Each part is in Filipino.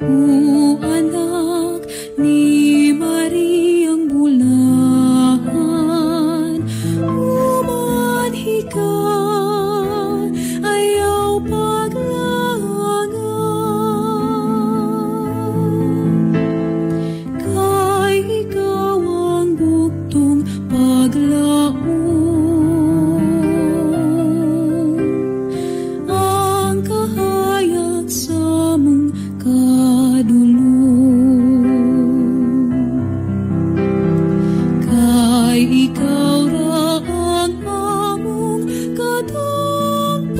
O anak ni Mariang Bulahan, umanhi ka, ayaw paglangan. Kay ikaw ang buktong paglaon, ang kahayag sa mong kadulong. Kay ikaw ra ang among katangpan,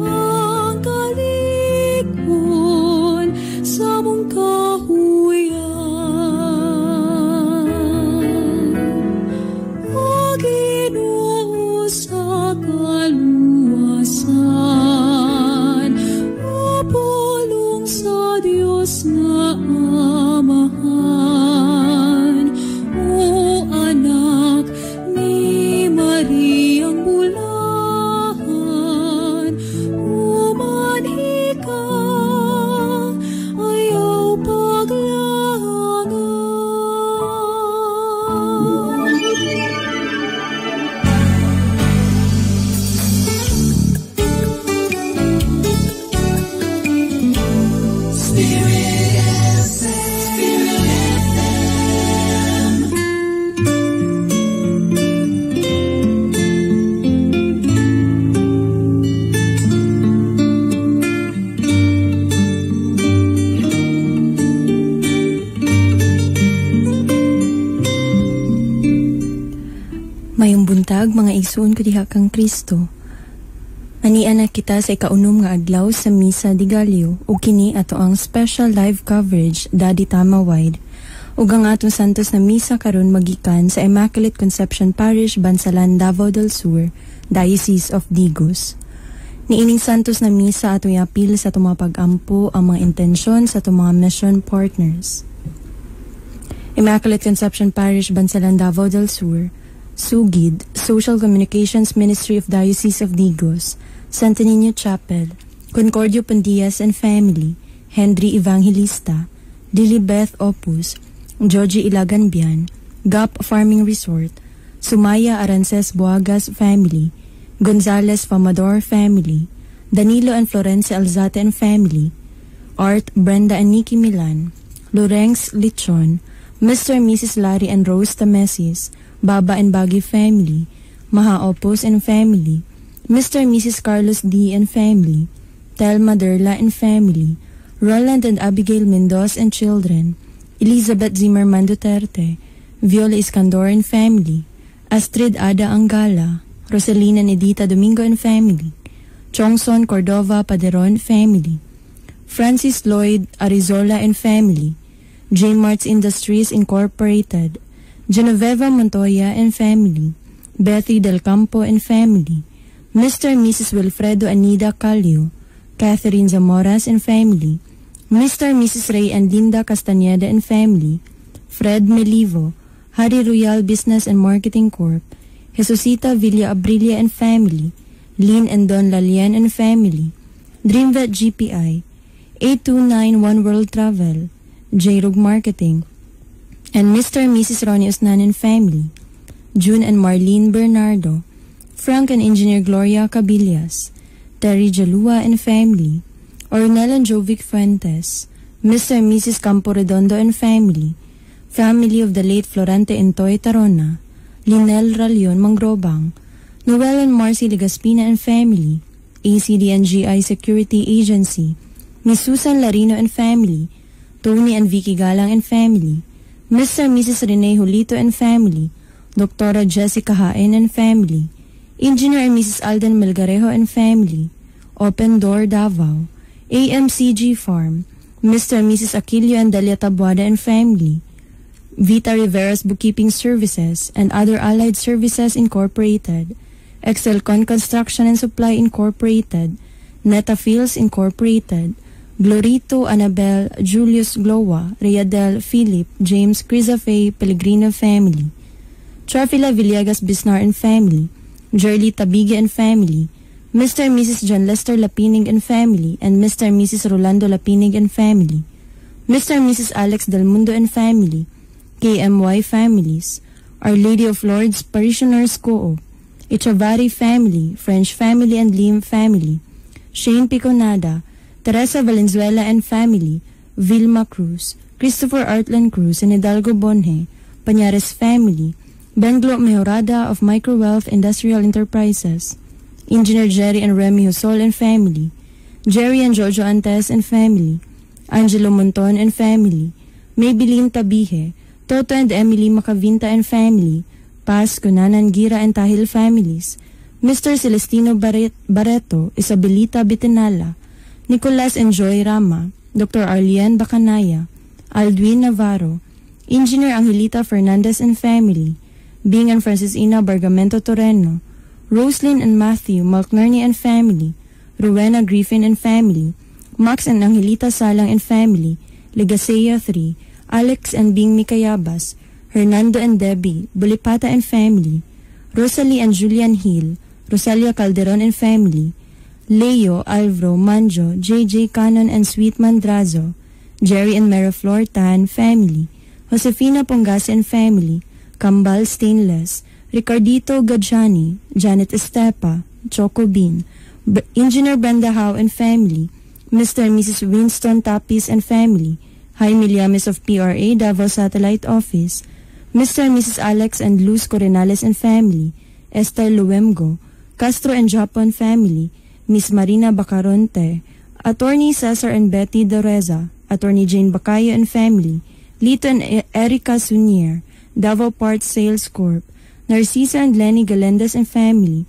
ang kalikon sa mong kahuyan. O Ginoo sa kaluwasan, o pulong sa Dios nga Amahan, o anak ni Mariang Bulahan, umanhi ka, ayaw paglangan. Mayong buntag, mga igsoon ko diha kang Kristo. Aniana kita sa ikaunom nga adlaw sa Misa di Gallo o kini ato ang special live coverage Daddy Tama Wide ug ang atong santos na misa karon magikan sa Immaculate Conception Parish, Bansalan, Davao del Sur, Diocese of Digos. Niining santos na misa ato iapil sa atong mga pag-ampo ang mga intensyon sa atong mga mission partners. Immaculate Conception Parish, Bansalan, Davao del Sur, Sugid, Social Communications Ministry of Diocese of Digos, Santo Niño Chapel, Concordio Pandias and Family, Henry Evangelista, Lilibeth Opus, Georgie Ilaganbian, Gap Farming Resort, Sumaya Arances Boagas Family, Gonzales Famador Family, Danilo and Florence Alzate and Family, Art Brenda and Nikki Milan, Lorenz Lichon, Mr. and Mrs. Larry and Rose Tamesis, Baba and Baggy Family, Maha Opos and Family, Mr. and Mrs. Carlos D. and Family, Telma Derla and Family, Roland and Abigail Mendoz and Children, Elizabeth Zimmerman Duterte, Viola Iskandor and Family, Astrid Ada Angala, Rosalina and Edita Domingo and Family, Chongson Cordova Paderon Family, Francis Lloyd Arizola and Family, J Marts Industries Incorporated, Genoveva Montoya and Family, Betty Del Campo and Family, Mr. and Mrs. Wilfredo Anida Calio, Catherine Zamoras and Family, Mr. and Mrs. Ray and Linda Castañeda and Family, Fred Melivo, Hari Royal Business and Marketing Corp, Jesusita Villa Abrilia and Family, Lynn and Don Lalian and Family, Dreamvet GPI, 8291 World Travel, J-Rog Marketing, and Mr. and Mrs. Ronnie Osnan and Family, June and Marlene Bernardo, Frank and Engineer Gloria Cabillas, Terry Jalua and Family, Ornel and Jovic Fuentes, Mr. and Mrs. Campo Redondo and Family, family of the late Florante Intoy Tarona, Linel Ralion Mangrobang, Noel and Marcy Legaspina and Family, ACD and GI Security Agency, Miss Susan Larino and Family, Tony and Vicky Galang and Family, Mr. and Mrs. Rene Julito and Family, Dr. Jessica Haen and Family, Engineer and Mrs. Alden Melgarejo and Family, Open Door Davao, AMCG Farm, Mr. and Mrs. Aquilio and Dalia Tabuada and Family, Vita Rivera's Bookkeeping Services and Other Allied Services Incorporated, Excelcon Construction and Supply Incorporated, Neta Fields Incorporated, Glorito, Annabel, Julius Glowa, Riadel, Philip, James, Crisafe, Pellegrino Family, Charfila Villegas Bisnar and Family, Jerly Tabiga and Family, Mr. and Mrs. John Lester Lapinig and family, and Mr. and Mrs. Rolando Lapinig and family, Mr. and Mrs. Alex Del Mundo and family, KMY families, Our Lady of Lourdes Parishioners Co-op, Echavarri family, French family and Lim family, Shane Piconada, Teresa Valenzuela and family, Vilma Cruz, Christopher Artland Cruz and Hidalgo Bonje, Pañares family, Benglo Mejorada of Microwealth Industrial Enterprises, Engineer Jerry and Remy Husol and family, Jerry and Jojo Antes and family, Angelo Monton and family, Maybelline Tabihe, Toto and Emily Macavinta and family, Paz, Cunanan, Gira and Tahil families, Mr. Celestino Barreto, Isabelita Bitinala, Nicolas and Joy Rama, Dr. Arlian Bacanaya, Aldwin Navarro, Engineer Angelita Fernandez and family, Bing and Francisina Bargamento Torreno, Roslyn and Matthew Malknerny and family, Rowena Griffin and family, Max and Angelita Salang and family, Legasea 3, Alex and Bing Mikayabas, Hernando and Debbie, Bulipata and family, Rosalie and Julian Hill, Rosalia Calderon and family, Leo, Alvaro, Manjo, JJ Canon and Sweet Mandrazo, Jerry and Meraflor Tan family, Josefina Pongasi and family, Kambal Stainless, Ricardito Gadjani, Janet Estepa, Choco Bean, Engineer Brenda Howe and family, Mr. and Mrs. Winston Tapis and family, Jaime Llames of PRA Davao Satellite Office, Mr. and Mrs. Alex and Luz Corenales and family, Esther Luemgo, Castro and Japon family, Miss Marina Bacaronte, Attorney Cesar and Betty Doreza, Attorney Jane Bacayo and family, Lito and Erica Sunier, Davao Parts Sales Corp, Narcisa and Lenny Galendez and family,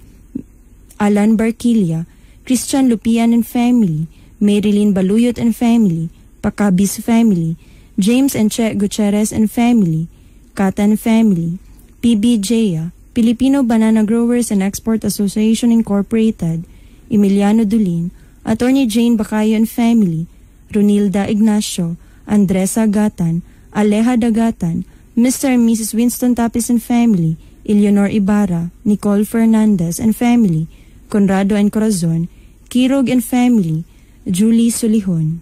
Alan Barquilla, Christian Lupian and family, Marilyn Baluyot and family, Pacabis family, James and Che Gutierrez and family, Katan family, PB Jaya, Filipino Banana Growers and Export Association Incorporated, Emiliano Dulin, Attorney Jane Bacayo and family, Ronilda Ignacio, Andresa Gatan, Aleja Dagatan, Mr. and Mrs. Winston Tapis and family, Eleanor Ibarra, Nicole Fernandez and family, Conrado and Corazon, Kirog and family, Julie Sulihon.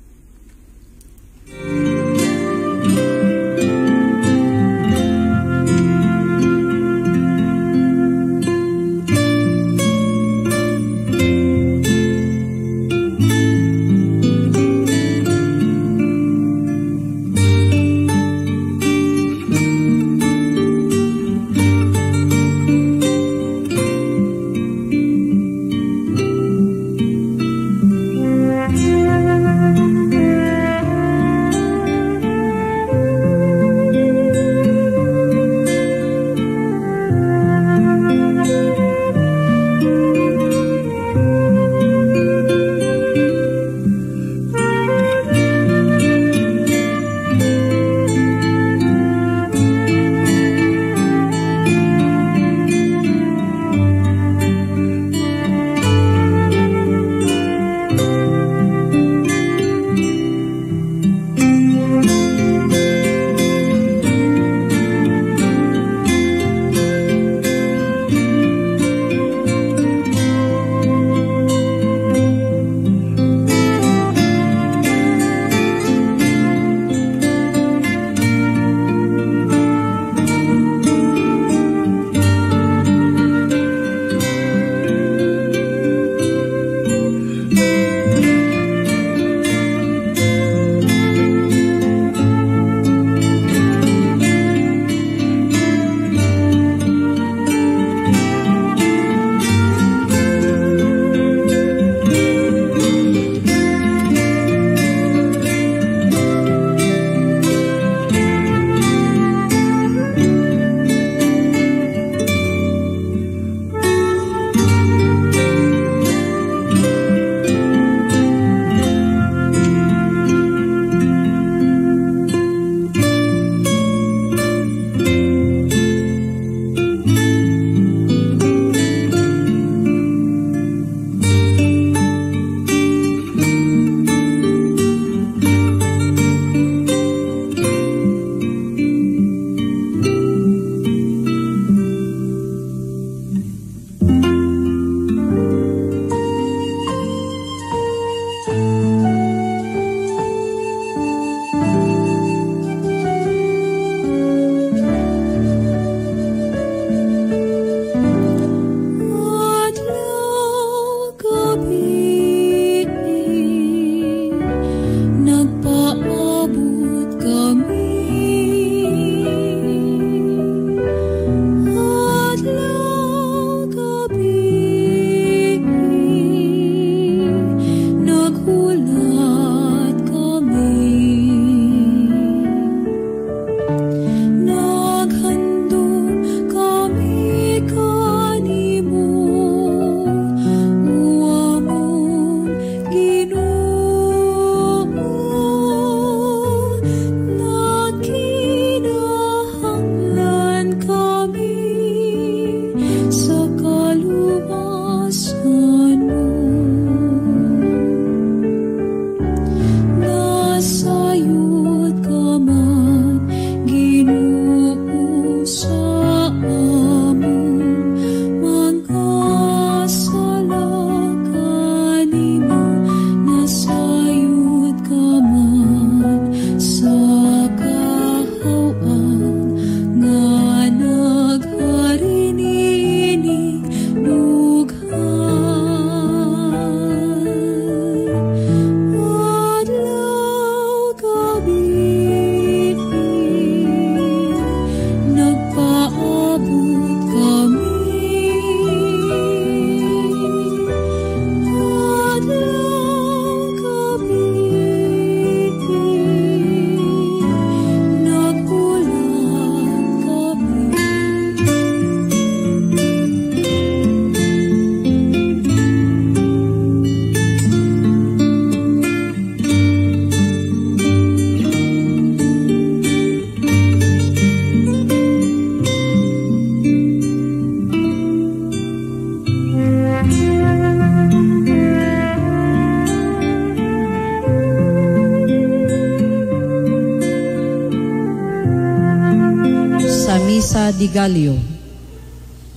misa di Gallio.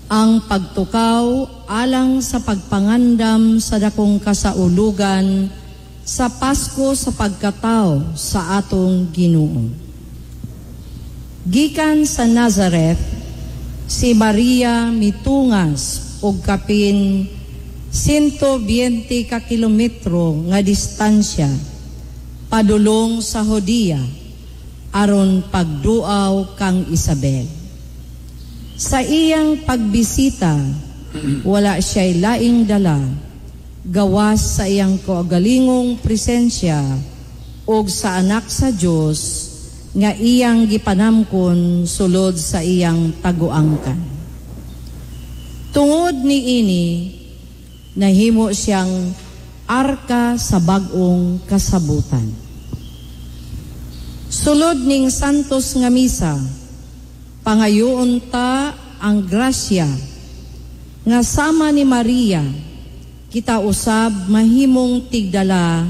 Ang pagtukaw alang sa pagpangandam sa dakong kasaulugan sa Pasko sa pagkatao sa atong Ginoo. Gikan sa Nazareth, si Maria mitungas og kapin 120 ka kilometro nga distansya padulong sa Judea aron pagduaw kang Isabel. Sa iyang pagbisita, wala siya'y laing dala, gawas sa iyang kaugalingong presensya o sa anak sa Diyos nga iyang gipanamkon sulod sa iyang taguangkan. Tungod ni ini, nahimo siyang arka sa bagong kasabutan. Sulod ning santos nga misa, pangayoon ta ang grasya nga sama ni Maria kita usab mahimong tigdala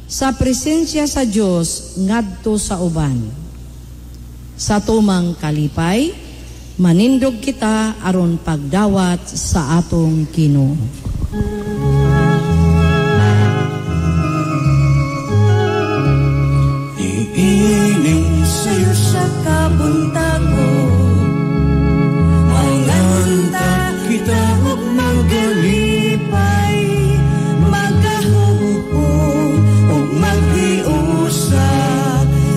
sa presensya sa Dios ngadto sa uban. Sa tumang kalipay, manindog kita aron pagdawat sa atong Ginoo. Iining sa'yo sa kabuntago, manganta kita ug magalipay, magahugpong ug maghiusa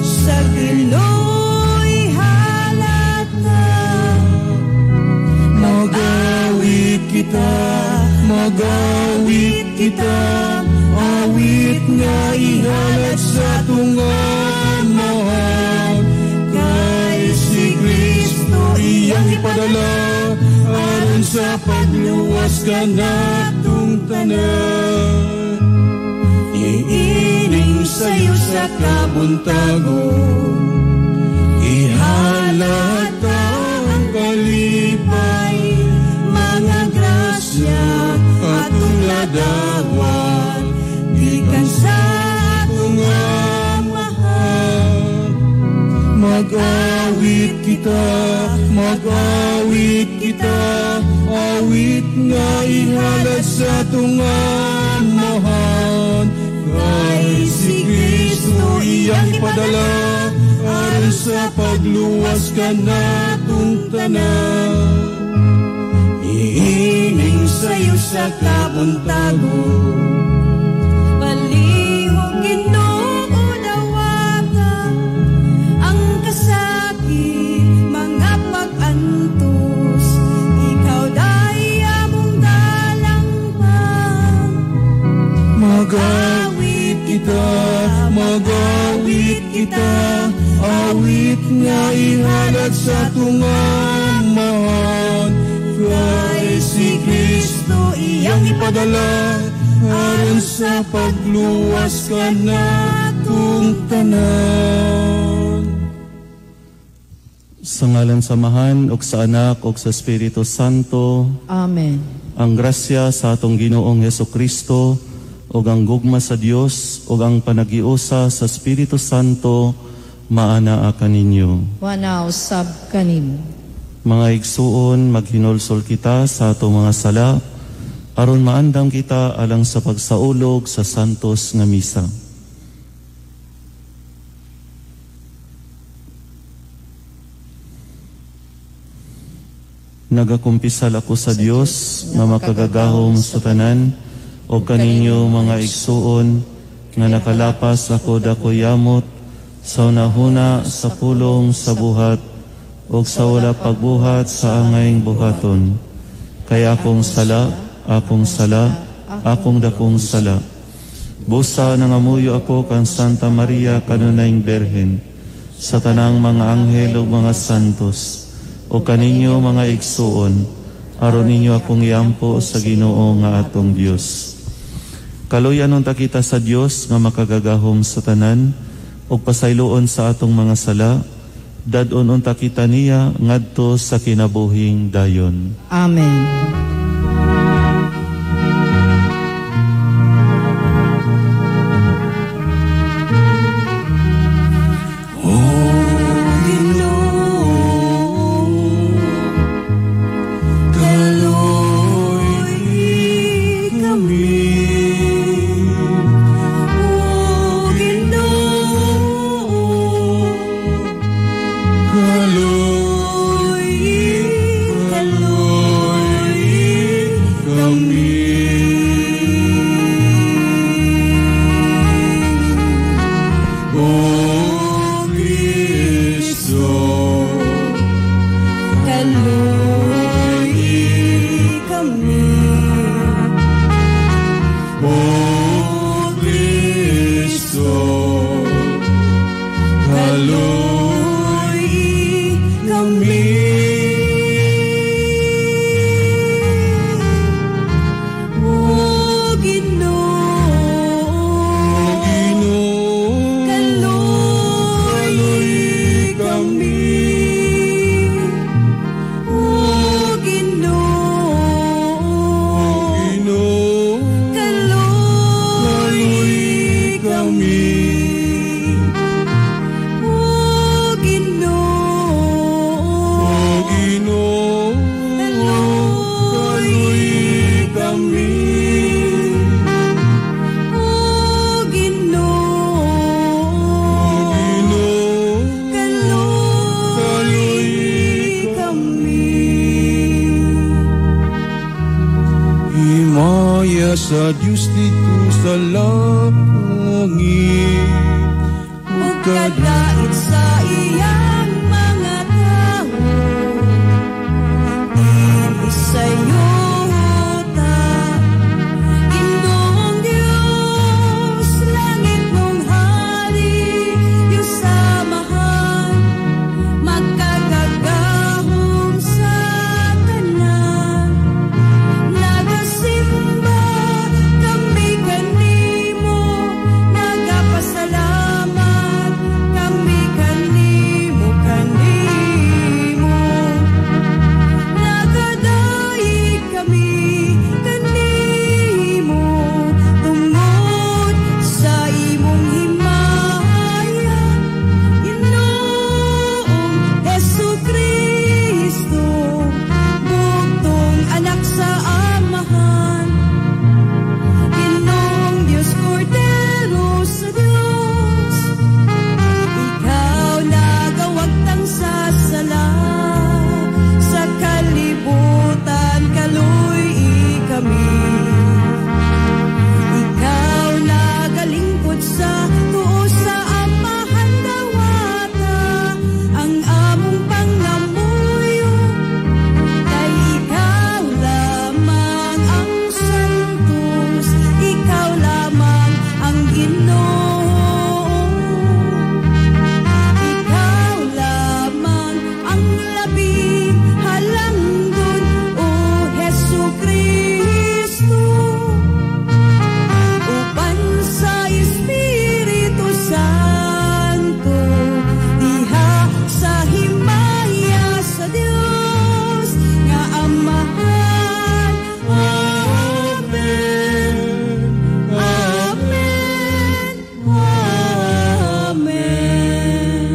sa Ginoo'y halata. Magawit kita, awit nga ihalat sa tungan mahal. Kay si Kristo iyang ipadala, aron sa pagluwas ka natong tanan. Iining sa'yo sa kabuntagon, ihalata ang kalipay, mga grasya atong ladawan, gikan sa atong mahal. Mag-awit kita, awit nga ihalad sa tungan mahal. Kay si Kristo iyang ipadala, aron sa pagluwas ka natong tanan. Iining sa'yo sa kabuntagon, Palihog Ginoo dawata ang kasakit, mga pag-antos, ikaw day among dalangpan. mag-awit kita, awit nga ihalad sa tungan mahal. Kay si Kristo iyang ipadala, aron sa pagluwas ka natong tanan. Sa ngalan samahan ug sa Anak ug sa Espiritu Santo. Amen. Ang grasya sa atong Ginoong Hesukristo ug ang gugma sa Dios ug ang panagiusa sa Espiritu Santo maanaa kaninyo. Wanaw sab kanimo. Mga igsuon, maghinulsol kita sa atong mga sala aron maandam kita alang sa pagsaulog sa santos nga misa. Nagakumpisal ako sa Dios nga makagagahom sa tanan o kaninyo mga igsuon nga nakalapas ako dako yamot sa unahuna sa pulong sa buhat o sa wala pagbuhat sa angayng buhaton. Kaya akong sala, akong dakong sala. Busa nangamuyo ako kan Santa Maria kanunayng Berhen, sa tanang mga anghel o mga santos, o kaninyo mga igsuon, aron ninyo akong iampo sa Ginoo nga atong Dios. Kaluyanon ta kita sa Dios nga makagagahom sa tanan, o pasayloon sa atong mga sala, dadon unta kita niya ngadto sa kinabuhing dayon. Amen. kami. O Ginoo, Kaluy kami. O Ginoo, kaluy kami. Himaya sa Diyos dito sa langit, O kadait sa iyang mga tao, dili sa'yo ta. Ginoong Diyos, langit mong hari, iyong samahan, magkagagahong sa tanan. Nagasimba kami kanimo, nagapasalamat kami kanimo. Nagadaig kami kanimo, tungod sa imong himaya, Ginoong Jesucristo, bugtong anak sa amahan. Ginoong Diyos, Kordero sa Diyos, ikaw nagawagtang sa sala, sa kalibutan kaluy kami. Ikaw nagalingkod sa tuo sa amahan dawata, ang among pangamuyo, kay ikaw lamang ang santos, ikaw lamang ang Ginoo. Ikaw lamang ang labing halangdon, O Jesucristo. Uban sa Espiritu Santo, diha sa himaya sa Dios nga Amahan. Amen. Amen. Amen.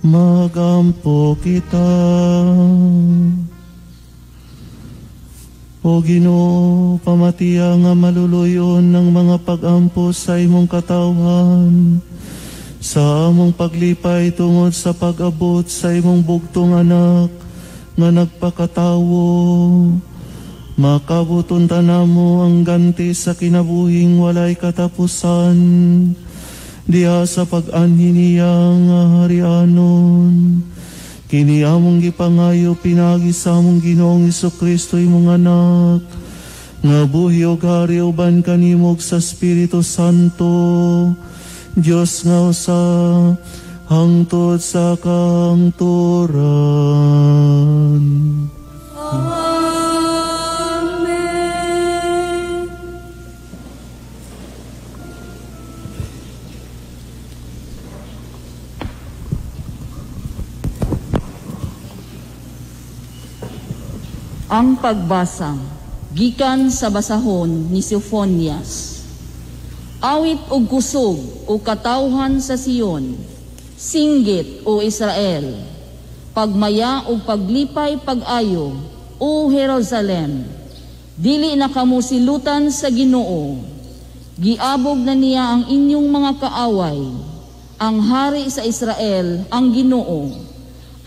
Magampo kita. O Ginoo, pamatiya nga maluluyon ng mga pag-ampo sa imong katawhan, sa among paglipay tungod sa pag-abot sa imong bugtong anak nga nagpakatawo. Makabuton tanamo ang ganti sa kinabuhing walay katapusan, diha sa pag-anhi niya nga harianon. Kini among gipangayo pinagi sa among Ginoong Jesucristo imong anak, nga buhi o hari uban kanimog sa Espiritu Santo, Diyos nga usa, hangtod sa kangturan. Amen. Ang pagbasa gikan sa basahon ni Sofonias. Awit og kusog o katawhan sa Sion, singgit o Israel, pagmaya o paglipay pag-ayo o Jerusalem, dili na kamo silutan sa Ginoo, giabog na niya ang inyong mga kaaway, ang hari sa Israel ang Ginoo,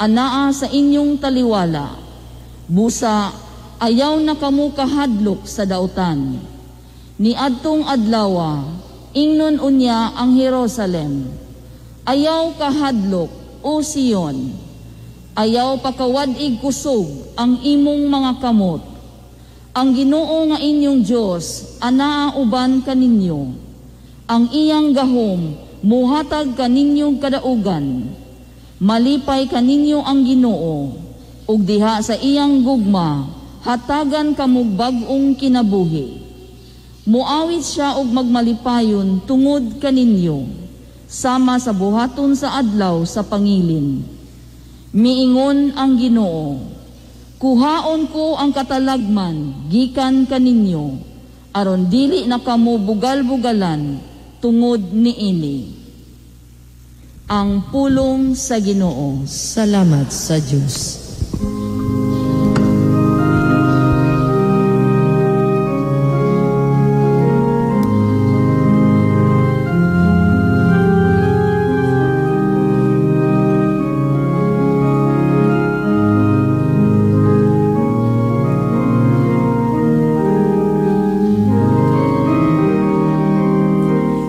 anaa sa inyong taliwala. Busa, ayaw na kamo kahadlok sa dautan. Ni adtong adlawa, ingnon unya ang Jerusalem. Ayaw kahadlok, O Sion. Ayaw pakawadig kusog ang imong mga kamot. Ang Ginoo nga inyong Dios, anaa uban kaninyo. Ang iyang gahom, muhatag kaninyong kadaugan. Malipay kaninyo ang Ginoo. Ug diha sa iyang gugma, hatagan kamog bag-ong kinabuhi. Muawit siya og magmalipayon tungod kaninyo, sama sa buhaton sa adlaw sa pangilin. Miingon ang Ginoo, kuhaon ko ang katalagman gikan kaninyo, aron dili na kamo bugal-bugalan tungod niini. Ang pulong sa Ginoo. Salamat sa Diyos.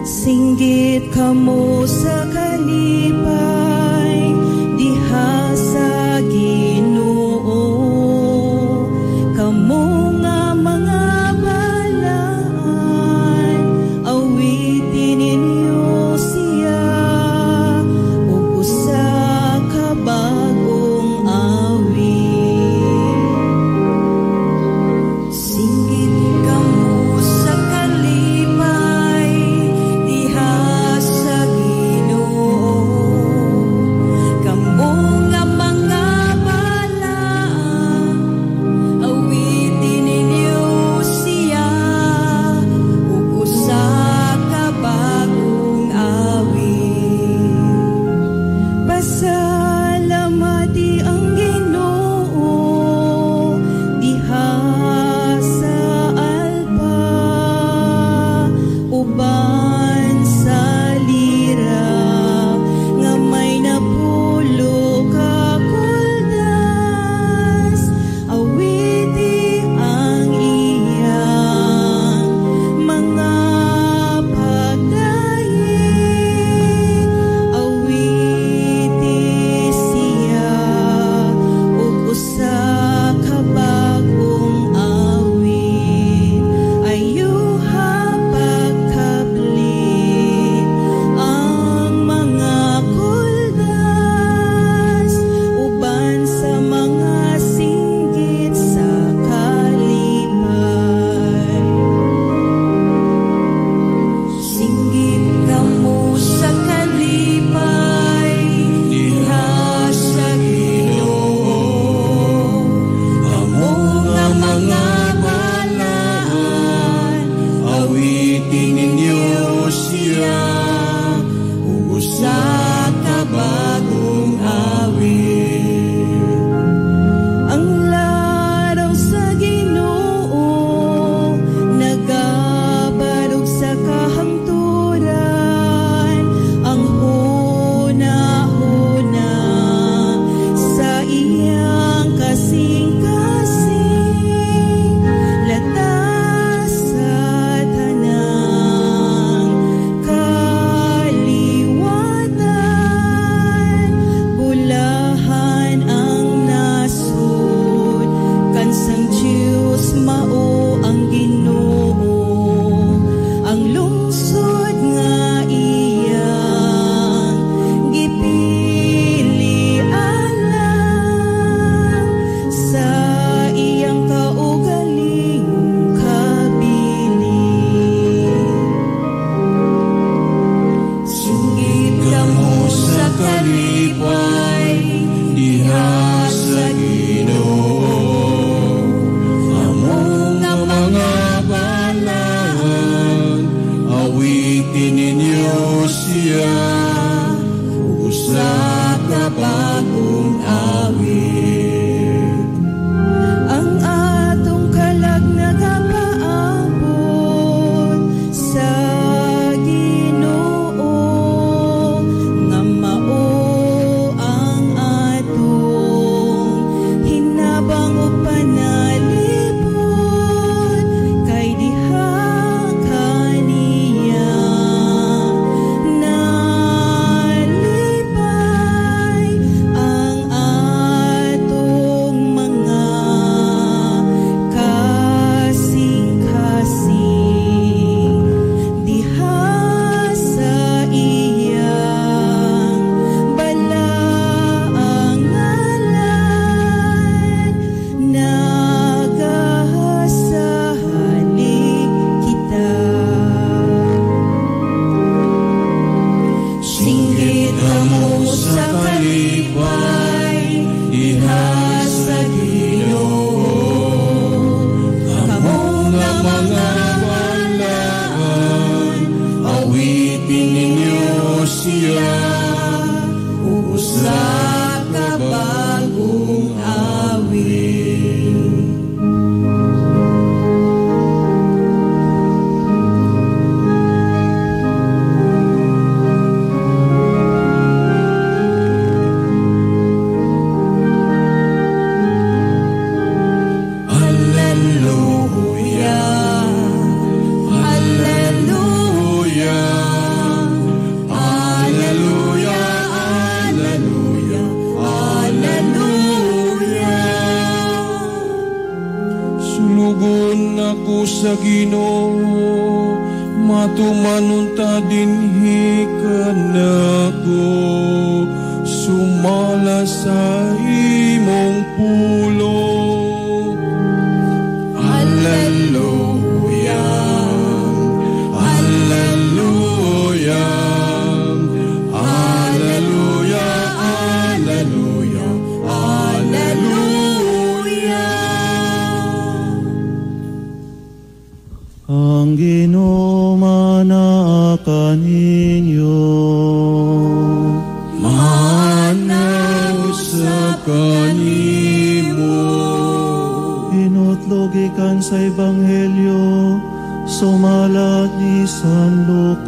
Singgit kamo sa kalipay, diha sa Ginoo. Kamo nga mga balaan, awitin ninyo siya. Ug usa ka bagong awit. Singgit kamo sa kalipay, diha sa Ginoo. awitin ninyo siya, usa ka bagong awit. sa Ginoo, matumanunta dinhi kanako, sumala sa imong pulo. Alleluia, Alleluia, Alleluia, Alleluia, Alleluia. Ang Ginoo manaa ninyo, manaw sa kanimo. Inutlogikan sa Ebanghelyo, sumalat ni San Lucas.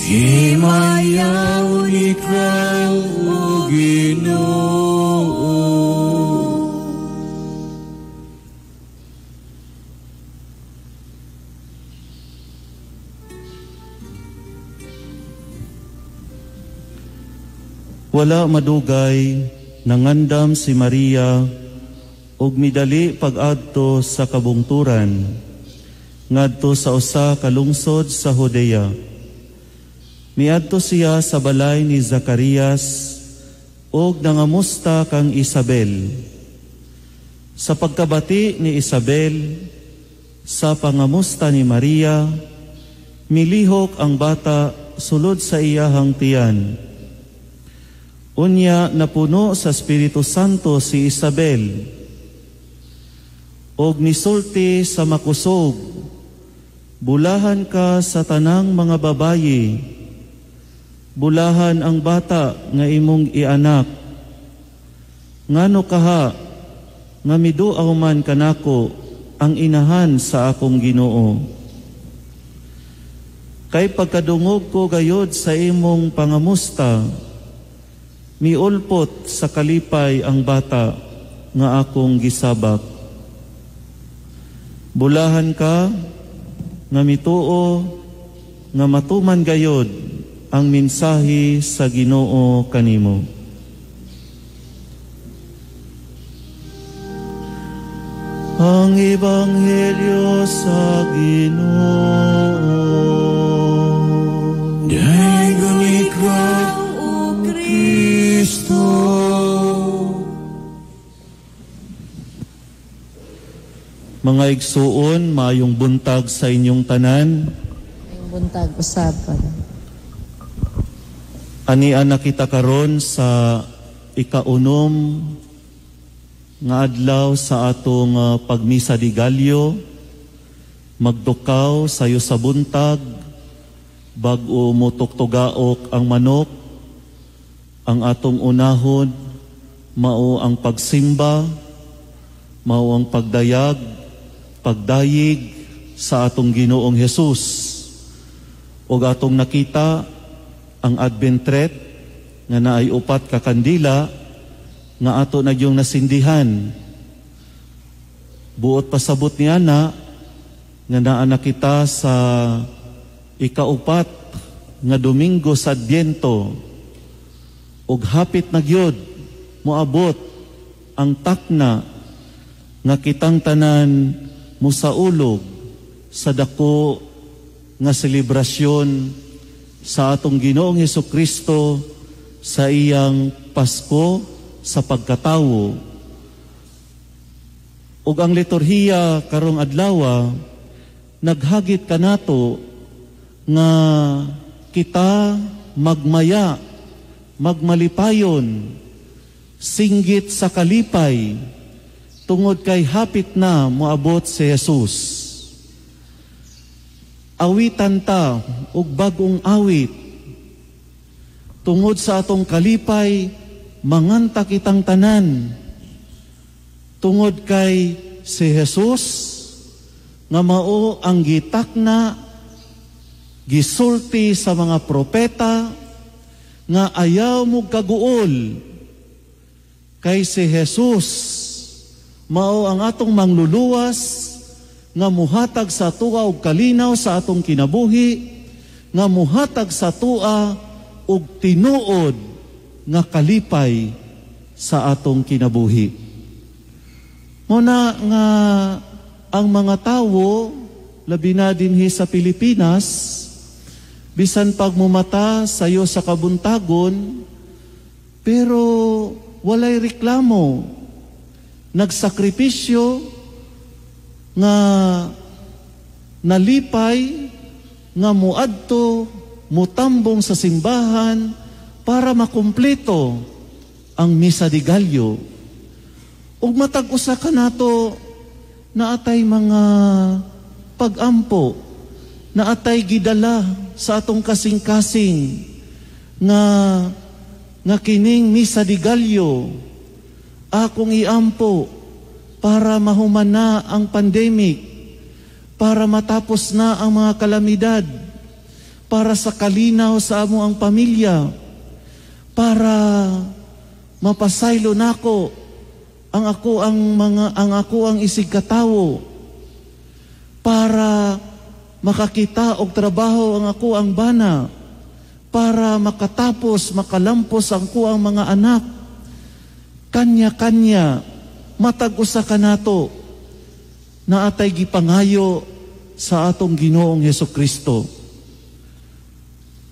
Himayaw ikaw, O Ginoo. Wala madugay, nangandam si Maria, ug midali pag-adto sa kabungturan, ngadto sa usa ka lungsod sa Judea. Miadto siya sa balay ni Zacarias, ug nangamusta kang Isabel. Sa pagkabati ni Isabel, sa pangamusta ni Maria, milihok ang bata sulod sa iyahang tiyan. Unya napuno sa Espiritu Santo si Isabel, og nisulti sa makusog, bulahan ka sa tanang mga babayi, bulahan ang bata nga imong ianak. Ngano kaha, nga miduaw man kanako ang inahan sa akong Ginoo. Kay pagkadungog ko gayod sa imong pangamusta, miulpot sa kalipay ang bata nga akong gisabak. Bulahan ka nga mituo nga matuman gayod ang mensahe sa Ginoo kanimo. Ang Ebanghelyo sa Ginoo. Dayon ikaw, O Kristo. Mga igsuon, mayong buntag sa inyong tanan. Mayong buntag usapan. Anian na kita karon sa ikaunom nga adlaw sa atong pagmisa di Galyo, magdukaw sayo sa buntag, bag-o mo tuktugaok ang manok. Ang atong unahon, mao ang pagsimba, mao ang pagdayag, pagdayig sa atong Ginoong Hesus. O atong nakita ang Advent thread nga naay upat ka kandila nga ato na yung nasindihan. Buot pasabot niya na nga naana kita sa ikaupat nga Domingo sa Adbyento, ug hapit na gyud moabot ang takna nga kitang tanan musaulog sa dako nga selebrasyon sa atong Ginoong Hesukristo sa iyang Pasko sa pagkatawo. Ug ang liturhiya karong adlaw naghagit kanato nga kita magmaya, magmalipayon, singgit sa kalipay, tungod kay hapit na moabot si Jesus. awitan ta og bagong awit. Tungod sa atong kalipay, manganta kitang tanan. Tungod kay si Jesus, nga mao ang gitakna, gisulti sa mga propeta, nga ayaw mo kaguol. Kay si Jesus, mao ang atong mangluluwas, nga muhatag sa tua og kalinaw sa atong kinabuhi, nga muhatag sa tua og tinuod nga kalipay sa atong kinabuhi. Muna nga ang mga tawo, labi na dinhi sa Pilipinas, bisan pagmumata sayo sa kabuntagon, pero walay reklamo, nagsakripisyo, nga nalipay, nga muadto, mutambong sa simbahan para makumpleto ang misa di Galyo. Ug matag usa ka nato na atay mga pagampo, na atay gidala sa atong kasing-kasing nga kining misa di Galyo akong iampo para mahuman na ang pandemic, para matapos na ang mga kalamidad, para sa kalinaw sa amo ang pamilya, para mapasaylo nako ang ako ang isig katawo, para makakita og trabaho ang ako ang bana, para makatapos, makalampos ang ko ang mga anak. Kanya-kanya, matag usa ka nato na atay gipangayo sa atong Ginoong Hesukristo.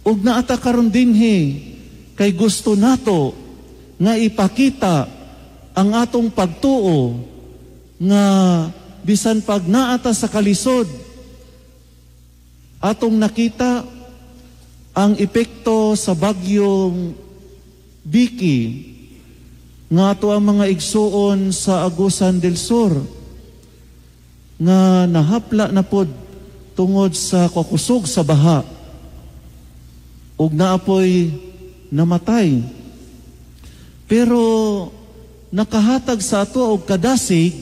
Ug naata karon dinhi kay gusto nato nga ipakita ang atong pagtuo nga bisan pag naata sa kalisod atong nakita ang epekto sa bagyong Vicky nga ato ang mga igsuon sa Agusan del Sur nga nahapla na pod tungod sa kakusog sa baha ug naapoy namatay. Pero nakahatag sa ato og kadasig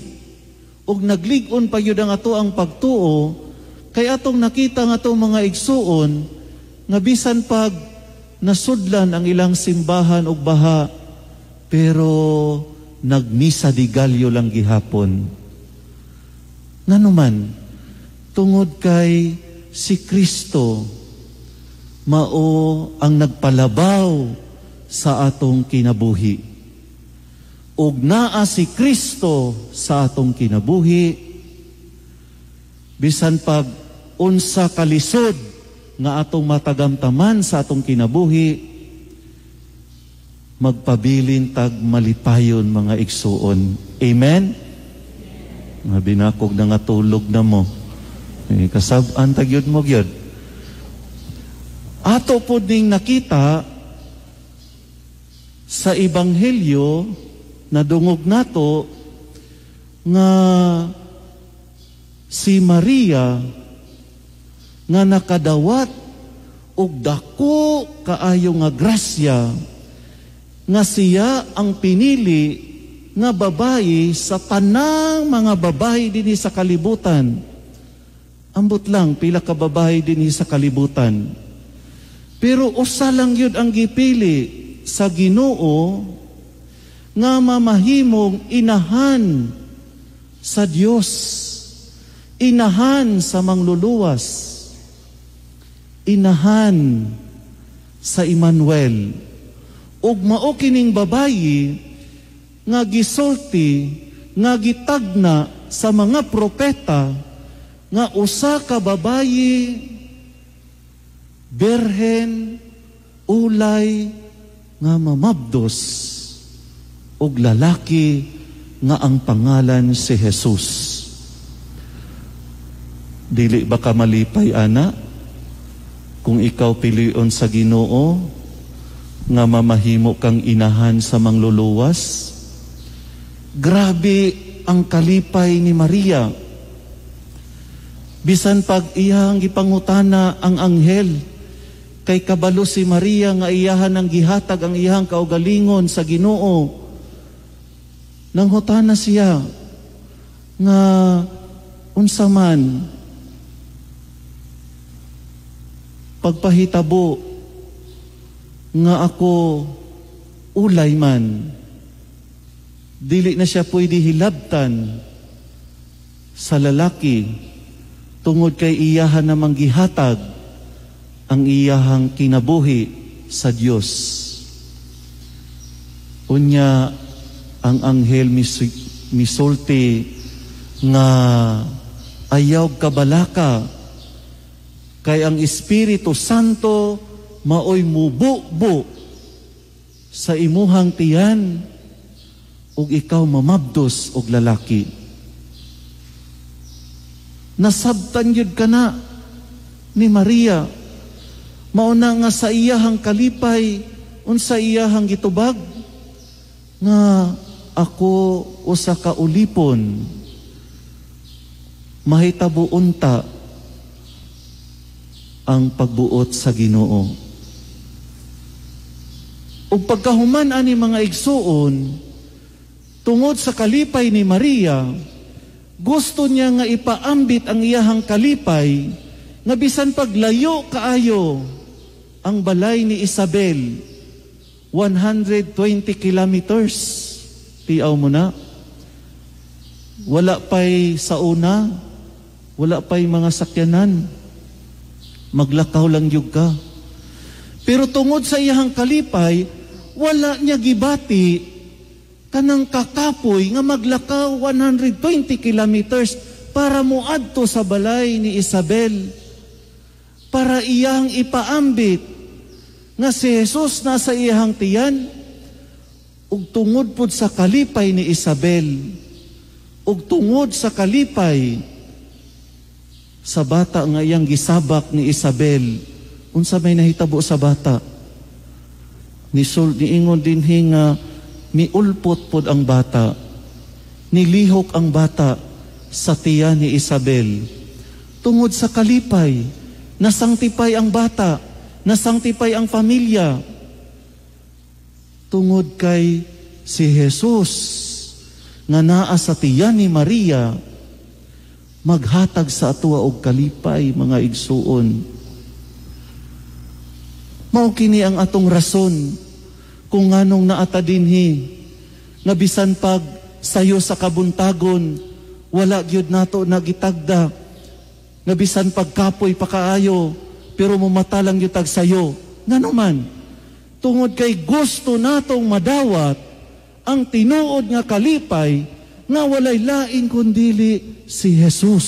ug naglig-on pa gyud ang ato ang pagtuo kay atong nakita nga atong mga igsuon nga bisan pag nasudlan ang ilang simbahan og baha pero nagmisa di Galyo lang gihapon. Nganuman tungod kay si Kristo mao ang nagpalabaw sa atong kinabuhi. Ug naa si Kristo sa atong kinabuhi, bisan pag unsa kalisod nga atong matagamtaman sa atong kinabuhi, magpabilin tag malipayon mga igsuon. Amen? Nga binakog na nga tulog na mo. Kasab-an tag yun mo gyud. Ato po ding nakita sa Ebanghelyo na dungog nato nga si Maria nga nakadawat og dako kaayo nga grasya nga siya ang pinili nga babayi sa tanang mga babayi dinhi sa kalibutan. Ambot lang pila ka babayi dinhi sa kalibutan. Pero usa lang yun ang gipili sa Ginoo nga mamahimong inahan sa Dios, inahan sa mangluluwas, inahan sa Emmanuel. Ug mao kining babayi nga gisulti, nga gitagna sa mga propeta nga usa ka babayi berhen ulay nga mamabdos og lalaki nga ang pangalan si Jesus. Dili ba ka malipay, ana, kung ikaw pilion sa Ginoo nga mamahimo kang inahan sa mangluluwas? Grabe ang kalipay ni Maria. Bisan pag iyang gipangutana ang anghel, kay kabalo si Maria nga iyahan ang gihatag ang iyang kaugalingon sa Ginoo. Nanghutana siya nga unsa man pagpahitabo nga ako ulay man, dili na siya pwede hilabtan sa lalaki tungod kay iyahan namang gihatag ang iyahang kinabuhi sa Dios. Unya ang anghel misulti nga ayaw kabalaka kay ang Espiritu Santo maoy mububo sa imuhang tiyan ug ikaw mamabdos og lalaki. Nasabtan yun ka na ni Maria. Mauna nga sa iyahang kalipay, unsa iyahang gitubag, nga ako usa ka ulipon, mahitabo unta ang pagbuot sa Ginoo. Ug pagkahuman ani mga igsuon, tungod sa kalipay ni Maria, gusto niya nga ipaambit ang iyahang kalipay, nga bisan paglayo kaayo ang balay ni Isabel, 120 kilometers. Tiaw mo na. Wala pa'y sauna, wala pa'y mga sakyanan. Maglakaw lang yug ka. Pero tungod sa iyahang kalipay, wala niya gibati kanang kakapoy nga maglakaw 120 kilometers para muadto sa balay ni Isabel, para iyang ipaambit nga si Jesus nasa iyang tiyan, ug tungod pud sa kalipay ni Isabel, ug tungod sa kalipay sa bata nga iyang gisabak ni Isabel, unsa may nahitabo sa bata? Niingon dinhi nga miulpot pod ang bata, nilihok ang bata sa tiyan ni Isabel. Tungod sa kalipay, nasangtipay ang bata, nasangtipay ang pamilya. Tungod kay si Jesus nga naa sa tiyan ni Maria, maghatag sa atua og kalipay, mga igsuon. Mao kini ang atong rason kung nganong naata dinhi nga bisan pag sayo sa kabuntagon wala gyud nato nagitagda, nga bisan pag kapoy pa kaayo pero mumatalang gyud tag sayo. Ngano man, tungod kay gusto natong madawat ang tinuod nga kalipay nga walay lain kundili si Jesus.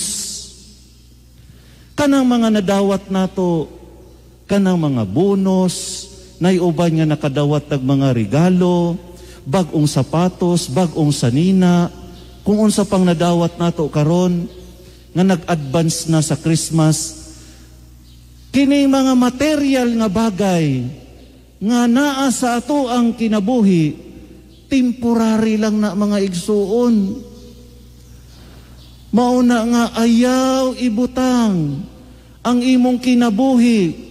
Kanang mga nadawat nato, kanang mga bonus, naiuban nga nakadawat ng mga regalo, bagong sapatos, bagong sanina, kung unsa pang nadawat nato karon nga nag-advance na sa Christmas. Kini mga material nga bagay nga naa sa ato ang kinabuhi, temporary lang na, mga igsuon. Mauna nga ayaw ibutang ang imong kinabuhi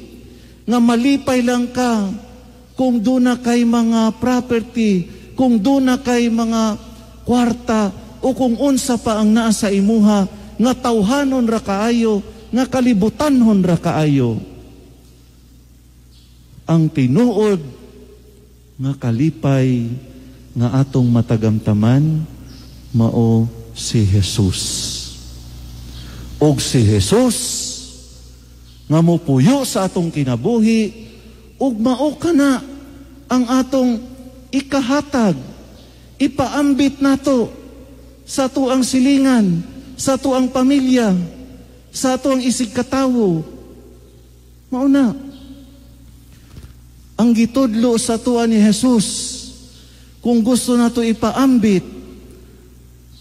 nga malipay lang ka kung doon na kay mga property, kung doon na kay mga kwarta, o kung unsa pa ang naa sa imuha, nga tawhanon ra kaayo, nga kalibutanhon ra kaayo. Ang tinuod nga kalipay nga atong matagamtaman mao si Jesus. Og si Jesus nga mopuyo sa atong kinabuhi, ug mao kana ang atong ikahatag, ipaambit nato sa tuang silingan, sa tuang pamilya, sa tuang isig katawo. Mao na ang gitudlo sa tuwa ni Jesus. Kung gusto nato ipaambit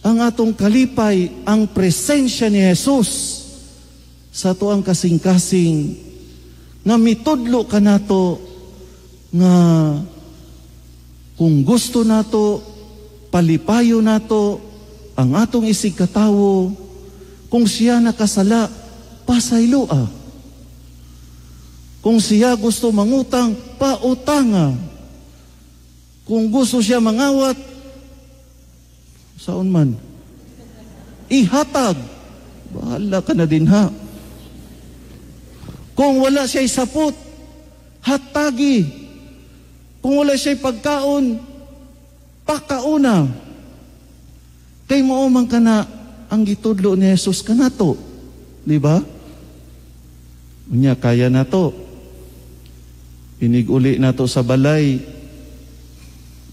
ang atong kalipay, ang presensya ni Jesus sa tuang kasing-kasing, nga mitudlo ka nato nga kung gusto nato, palipayo nato ang atong isig katawo, kung siya nakasala, pasayloa. Kung siya gusto mangutang, pautanga. Kung gusto siya mangawat, saon man, ihatag. Bahala ka na din ha. Kung wala siya'y sapot, hatagi. Kung wala siya'y pagkaon, pakauna. Kay maumang ka na ang gitudlo ni Jesus ka na to. Diba? Unya, kaya na to. Piniguli na to sa balay.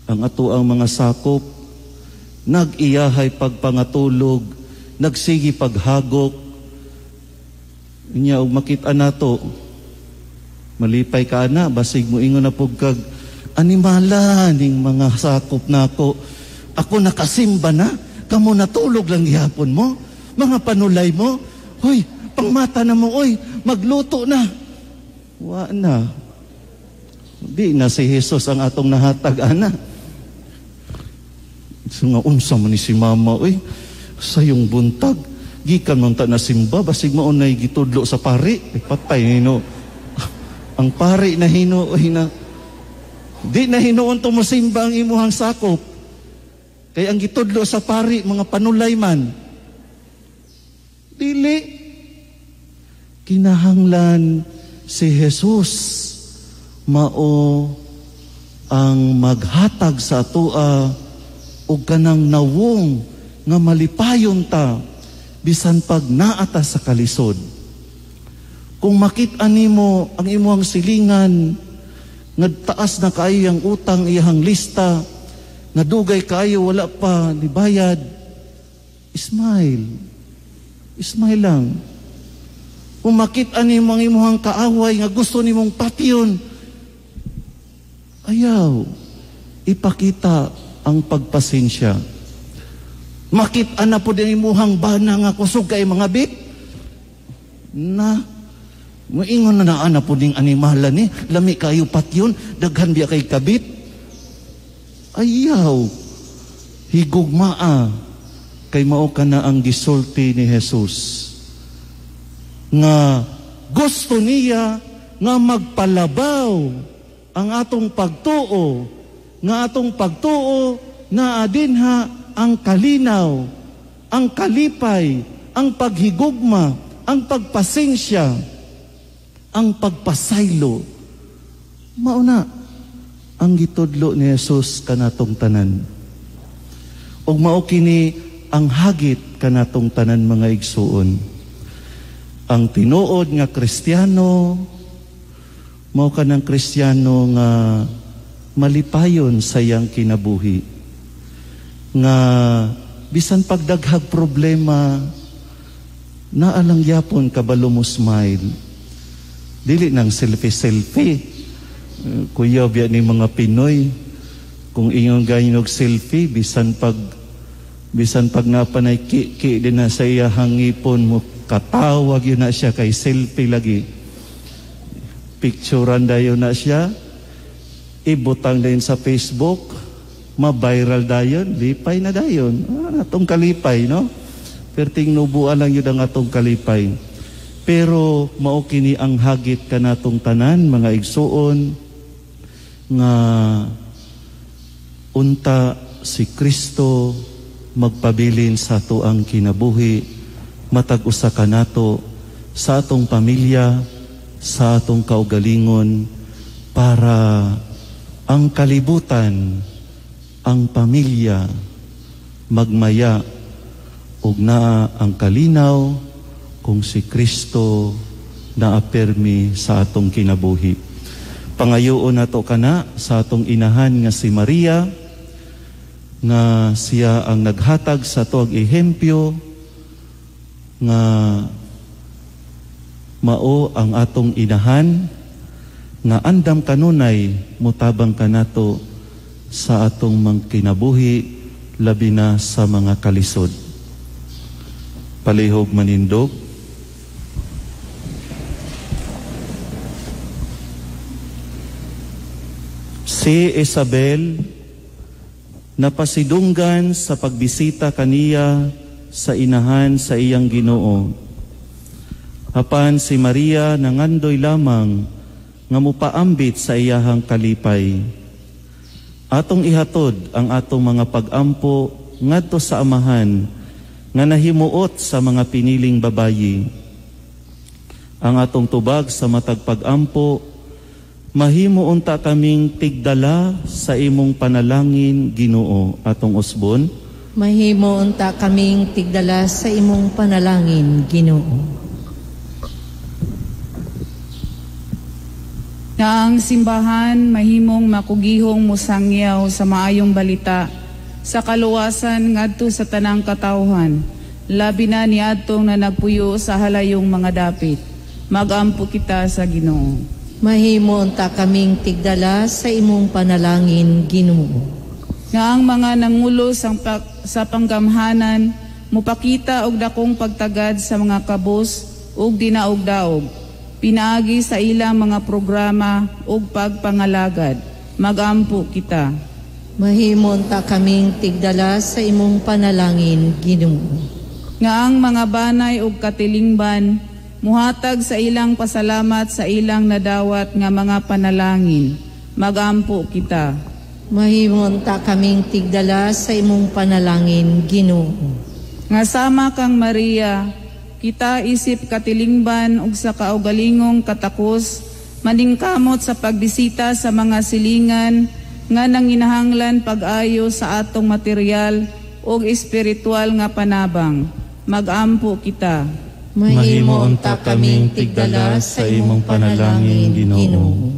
Ang ato ang mga sakop. Nag-iyahay pagpangatulog. Nagsigi paghagok. Unya, makita na to. Malipay ka na. Basig mo ingon na pugkag. Animala ning mga sakop na ako. Ako nakasimba na. Kamu natulog lang gihapon mo. Mga panulay mo. Hoy, pangmata na mo. Oy, magluto na. Wa na. Di na si Jesus ang atong nahatag, ana. So nga, unsa man ni si mama, oy, sa yung buntag. Gikan man ta na simba. Basig maunay gitudlo sa pari. Patay nino. Ang pari na hino, oy na. Di na hinoon tumusimba ang imuhang sakop. Kaya ang gitudlo sa pari, mga panulay man. Dili. Kinahanglan si Jesus mao ang maghatag sa atua o kanang nawong nga malipayon ta bisan pag naata sa kalisod. Kung makita nimo ang imuhang silingan nga taas na kaayo ang utang iyang lista, nga dugay kaayo wala pa nibayad, smile. Smile lang. Kung makita nimo ang imuhang kaaway nga gusto nimong patyon, ayaw, ipakita ang pagpasensya. Makita na po din imuhang bana nga kusog kay mga bit, na moingon na naan na po ding animala ni, lami kayo patyon, daghan biya kay kabit. Ayaw, higugmaa, kay mao ka na ang gisulti ni Jesus. Nga gusto niya nga magpalabaw ang atong pagtuo, nga atong pagtuo na adinha ang kalinaw, ang kalipay, ang paghigugma, ang pagpasensya, ang pagpasaylo. Mauna ang gitudlo ni Jesus kanatong tanan. Ug mao kini ang hagit kanatong tanan mga igsuon. Ang tinuod nga Kristiyano, mao kanang Kristiyano nga malipayon sa iyang kinabuhi. Nga bisan pagdaghag problema, naalang yapon kabalo mo smile. Dili nang selfie-selfie. Kuya biya ni mga Pinoy, kung inyong ganyan og selfie, bisan pag napanay ki din na sa iya hangipon mo, katawag yun na siya kay selfie lagi. Picturean dayon na siya, ibutang dayon sa Facebook, ma-viral dayon, lipay na dayon. Atong kalipay, no? Perting nubuan lang yun ang atong kalipay. Pero mao kini ang hagit kanatong tanan, mga igsuon, nga unta si Kristo magpabilin sa tuang kinabuhi, matag usa kanato sa atong pamilya, sa atong kaugalingon, para ang kalibutan, ang pamilya, magmaya ug naa ang kalinaw kung si Kristo naapermi sa atong kinabuhi. Pangayoon nato kana sa atong inahan nga si Maria, nga siya ang naghatag sa tuag ehempyo nga mao ang atong inahan nga andam kanunay mutabang kanato sa atong mangkinabuhi, labi na sa mga kalisod. Palihog manindog. Si Isabel napasidunggan sa pagbisita kaniya sa inahan sa iyang Ginoo. Apan si Maria nangandoy lamang nga mupaambit sa iyahang kalipay. Atong ihatod ang atong mga pag-ampo ngadto sa Amahan nga nahimuot sa mga piniling babayi. Ang atong tubag sa matag pag-ampo, mahimo unta kaming tigdala sa imong panalangin, Ginoo, atong usbon. Mahimo unta kaming tigdala sa imong panalangin, Ginoo. Na ang simbahan mahimong makugihong musangyaw sa maayong balita sa kaluwasan ngadto sa tanang katawhan, labi na niadtong na nagpuyo sa halayong mga dapit. Magampo kita sa Ginoo. Mahimo unta kaming tigdala sa imong panalangin, Ginoo. Nga ang mga nangulo sa panggamhanan mupakita og dakong pagtagad sa mga kabus ug dinaog-daog, pinaagi sa ilang mga programa ug pagpangalagad. Magampo kita. Mahimo unta kaming tigdala sa imong panalangin, Ginoo. Nga ang mga banay ug katilingban muhatag sa ilang pasalamat sa ilang nadawat nga mga panalangin. Magampo kita. Mahimo unta kaming tigdala sa imong panalangin, Ginoo. Nga sama kang Maria, kita isip katilingban ug sa kaugalingong katakos, maningkamot sa pagbisita sa mga silingan nga nanginahanglan pag-ayo sa atong material ug espiritual nga panabang. Magampo kita. Mahimo unta kaming tigdala sa imong panalangin, Ginoo.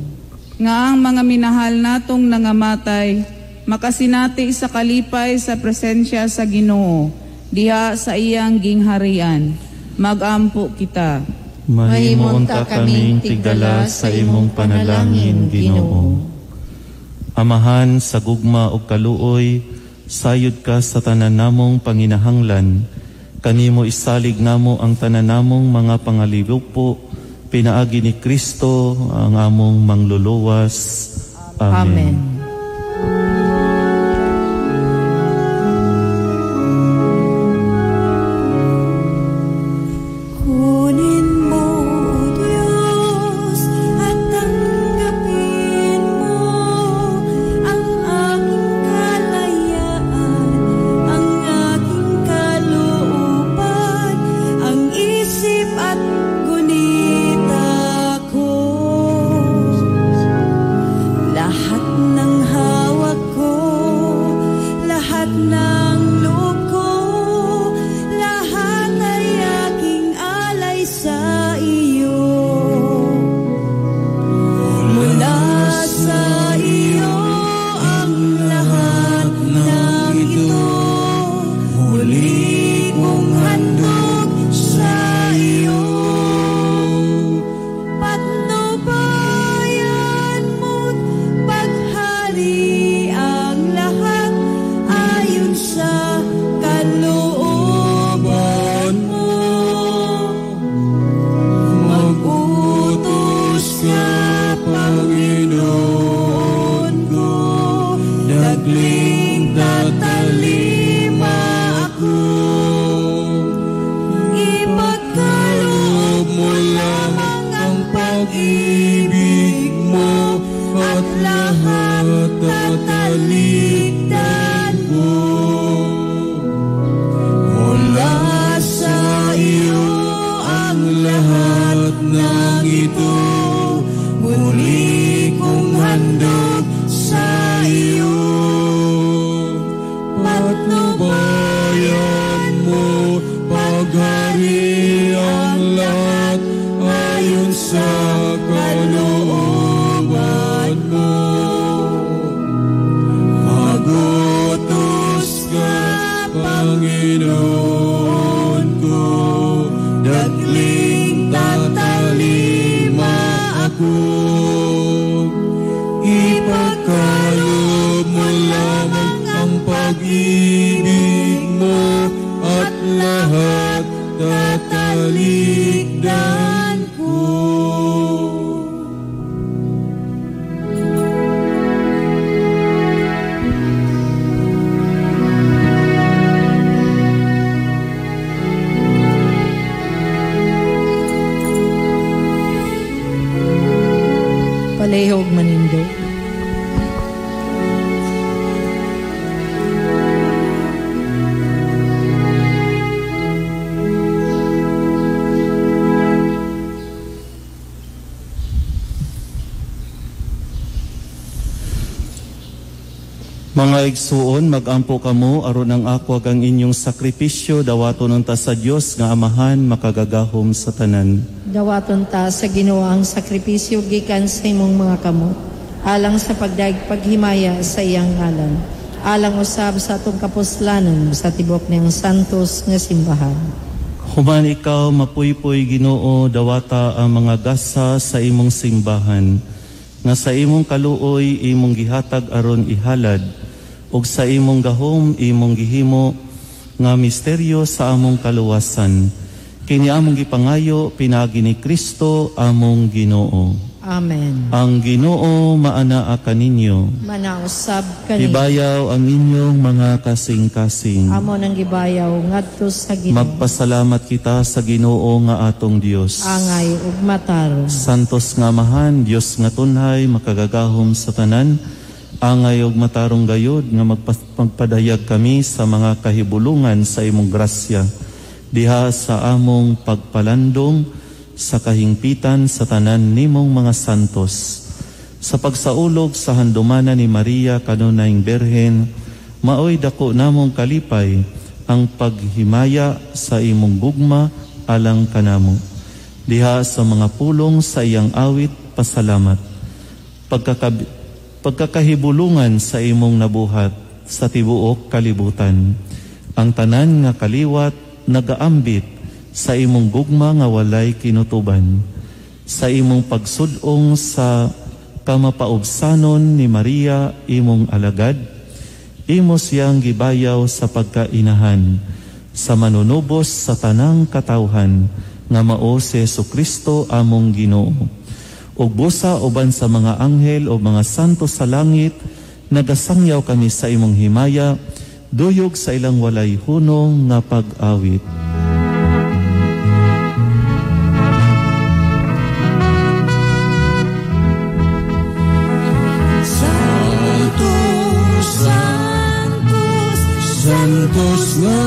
Nga ang mga minahal natong nangamatay, makasinati sa kalipay sa presensya sa Ginoo, diha sa iyang gingharian. Magampo kita. Mahimo unta kaming tigdala sa imong panalangin, Ginoo. Amahan sa gugma ug kaluoy, sayod ka sa tanan namong panginahanglan. Kanimo isalig namo ang tanan namong mga pangalibupo, pinaagi ni Kristo ang among mangluluwas. Amen. palihog manindo. Mga igsuon, magampo kamo aron ang ako ang inyong sakripisyo dawaton unta sa Dios nga Amahan makagagahom sa tanan. Dawaton ta sa Ginoo ang sakripisyo gikan sa imong mga kamot, alang sa pagdaig paghimaya sa iyang ngalan, alang usab sa atong kapuslanon sa tibok niyang santos nga simbahan. Human ikaw mapuypoy Ginoo dawata ang mga gasa sa imong simbahan, nga sa imong kaluoy imong gihatag aron ihalad, ug sa imong gahom imong gihimo nga misteryo sa among kaluwasan. Kini among gipangayo pinagi ni Kristo among Ginoo. Amen. Ang Ginoo maanaa kaninyo. Manausab kaninyo. Ibayaw ang inyong mga kasing-kasing. Amo nang gibayaw ngadto sa Ginoo. Magpasalamat kita sa Ginoo nga atong Dios. Angay ug matarong. Santos nga Amahan, Dios nga tunhay makagagahom sa tanan, angay og matarong gayod nga magpadayag kami sa mga kahibulungan sa imong grasya diha sa among pagpalandong sa kahingpitan sa tanan nimong mga santos. Sa pagsaulog sa handumana ni Maria kanunayng Berhen, maoy dako namong kalipay ang paghimaya sa imong gugma alang kanamo. Diha sa mga pulong sa iyang awit pasalamat. Pagkakahibulungan sa imong nabuhat sa tibuok kalibutan. Ang tanan nga kaliwat nagaambit sa imong gugma nga walay kinutuban. Sa imong pagsudong sa kamapaubsanon ni Maria imong alagad, imo siyang gibayaw sa pagkainahan, sa manunubos sa tanang katawhan nga mao si Jesucristo among Ginoo. Ug busa uban sa mga anghel o mga santo sa langit, nagasangyaw kami sa imong himaya, duyog sa ilang walay hunong nga pag-awit. Santos, Santos, Santos nga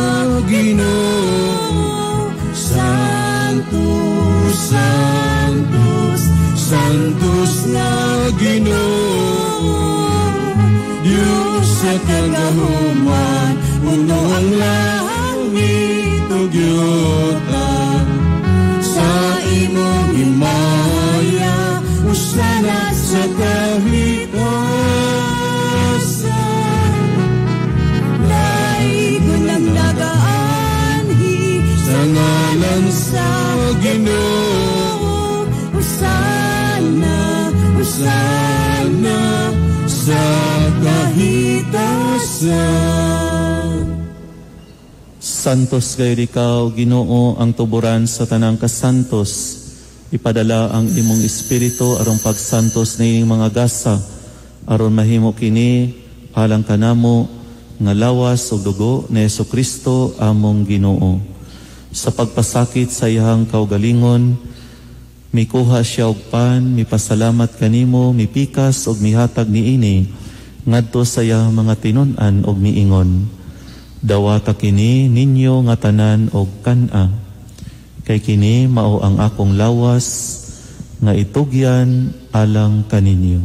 Ginoo. Santos, Santos, Santos nga Ginoo. Diyos sa kagahuman, puno ang langit ug yuta. Sa imong himaya, usana sa kahitasan. Laig ng nagaanhi sa ngalan sa Ginoo. Usana, usana sa kahitasan. Santos gayud ikaw, Ginoo, ang tuburan sa tanang kasantos. Ipadala ang imong espiritu aron pagsantos nining mga gasa, aron mahimo kini alang kanamo nga lawas ug dugo ni Jesucristo among Ginoo. Sa pagpasakit sa iyang kaugalingon, mikuha siya og pan, mipasalamat kanimo, mipikas og mihatag niini ngadto sa iyang mga tinun-an og miingon. Dawata kini ninyo nga tanan og kan-a, kay kini mao ang akong lawas nga itugyan alang kaninyo.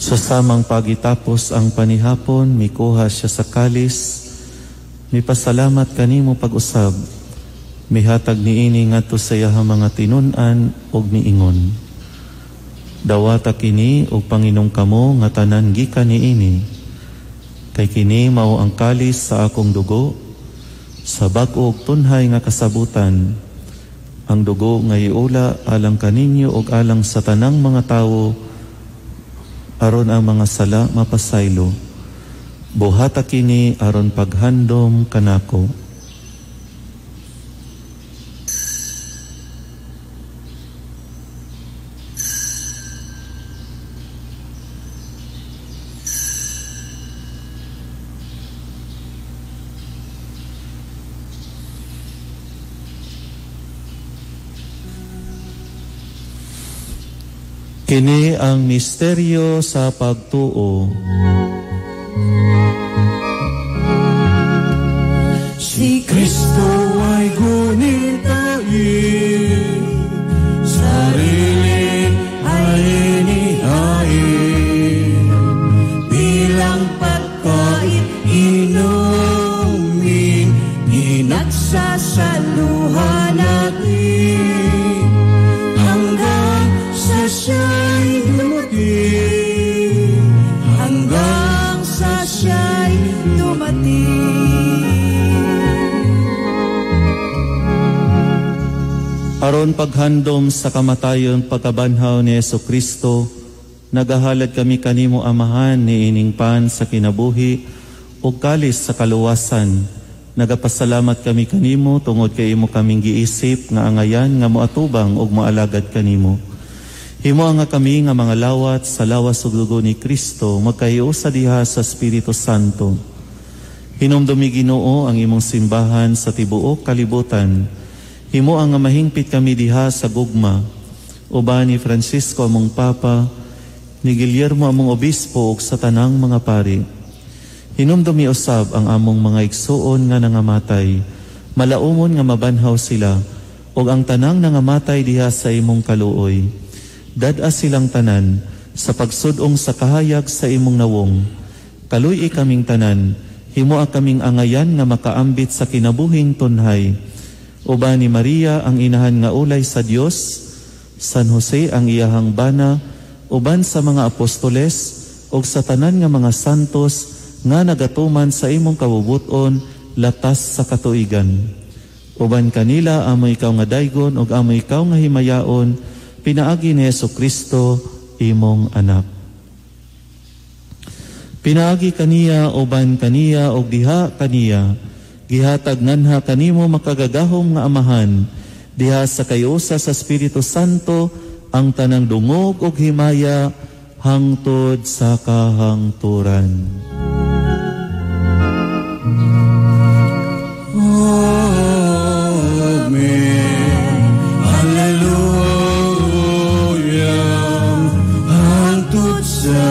Sa samang pagitapos ang panihapon, mikuha siya sa kalis, mipasalamat kanimo pag-usab, mihatag niini ngadto sa iyang mga tinun-an og miingon. Dawata kini og Panginong kamo nga tanan gikan niini, kay kini mao ang kalis sa akong dugo, sa bag-o ug tunhay nga kasabutan, ang dugo nga iula alang kaninyo og alang sa tanang mga tawo, aron ang mga sala mapasaylo. Buhata kini aron paghandom kanako. Kini ang misteryo sa pagtuo. Si Kristo ay gunitain, sarili ay inihain, bilang pagkain inumin, pinagsasaluhan natin, hanggang sa siya'y dumating, hanggang sa siya'y dumating. Aron paghandom sa kamatayon pagkabanhaw ni Jesucristo, nagahalad kami kanimo amahan ni ining pan sa kinabuhi o kalis sa kaluwasan. Nagapasalamat kami kanimo tungod kay imo kaming giisip nga angayan nga moatubang og moalagad kanimo. Himo nga kami nga mga lawat sa lawas ug dugo ni Kristo magkahiusa diha sa Espiritu Santo. Hinumdumi Ginoo ang imong simbahan sa tibuok kalibutan. Himo ang mahingpit kami diha sa gugma, uban ni Francisco among Papa, ni Guillermo among Obispo ug sa tanang mga pari. Hinumdumi usab ang among mga igsuon nga nangamatay, malaumon nga mabanhaw sila, ug ang tanang nangamatay diha sa imong kaluoy. Dad-a silang tanan sa pagsudong sa kahayag sa imong nawong. Kaluy kaming tanan, himo kaming angayan nga makaambit sa kinabuhing tunhay. Uban ni Maria ang inahan nga ulay sa Dios, San Jose ang iyahang bana, uban sa mga apostoles ug sa tanan nga mga santos nga nagatuman sa imong kabubuton latas sa katuigan. Uban kanila amo ikaw nga daygon ug amo ikaw nga himayaon, pinaagi ni Jesucristo imong anak. Pinaagi kaniya uban kaniya ug diha kaniya, gihatag nganha kanimo makagagahom nga amahan, diha sa kayusa sa Espiritu Santo ang tanang dungog ug himaya hangtod sa kahangturan. Amen. Hallelujah. Hangtod sa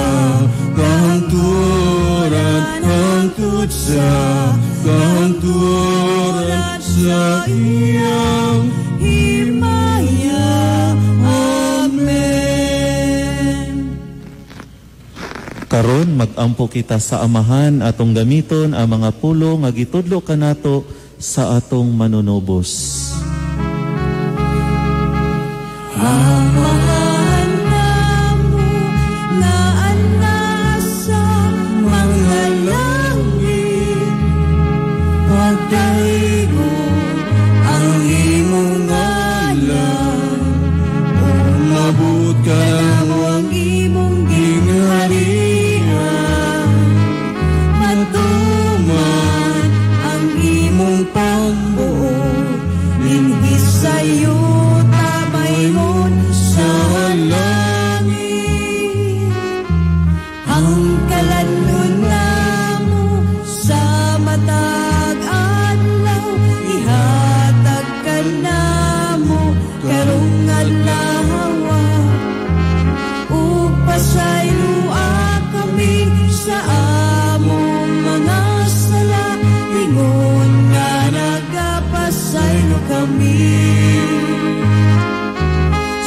kahangturan, hangtod sa kahangturan sa iyang himaya. Amen. Karon magampo kita sa amahan atong gamiton ang mga pulo nga gitudlo kanato sa atong manunubos. Amahan namo na anasa mga langit, pagdaigo ang imong ngalan, umabot ka lang ang imong gingharian, matuman ang imong pagbuo, linhis sa'yo tamaygon sa langit, ang kalanon namo sa matag adlaw, ihatag ka namo karong adlaw, ug pasayloa kami sa among mga sala, ingon nga nagapasaylo kami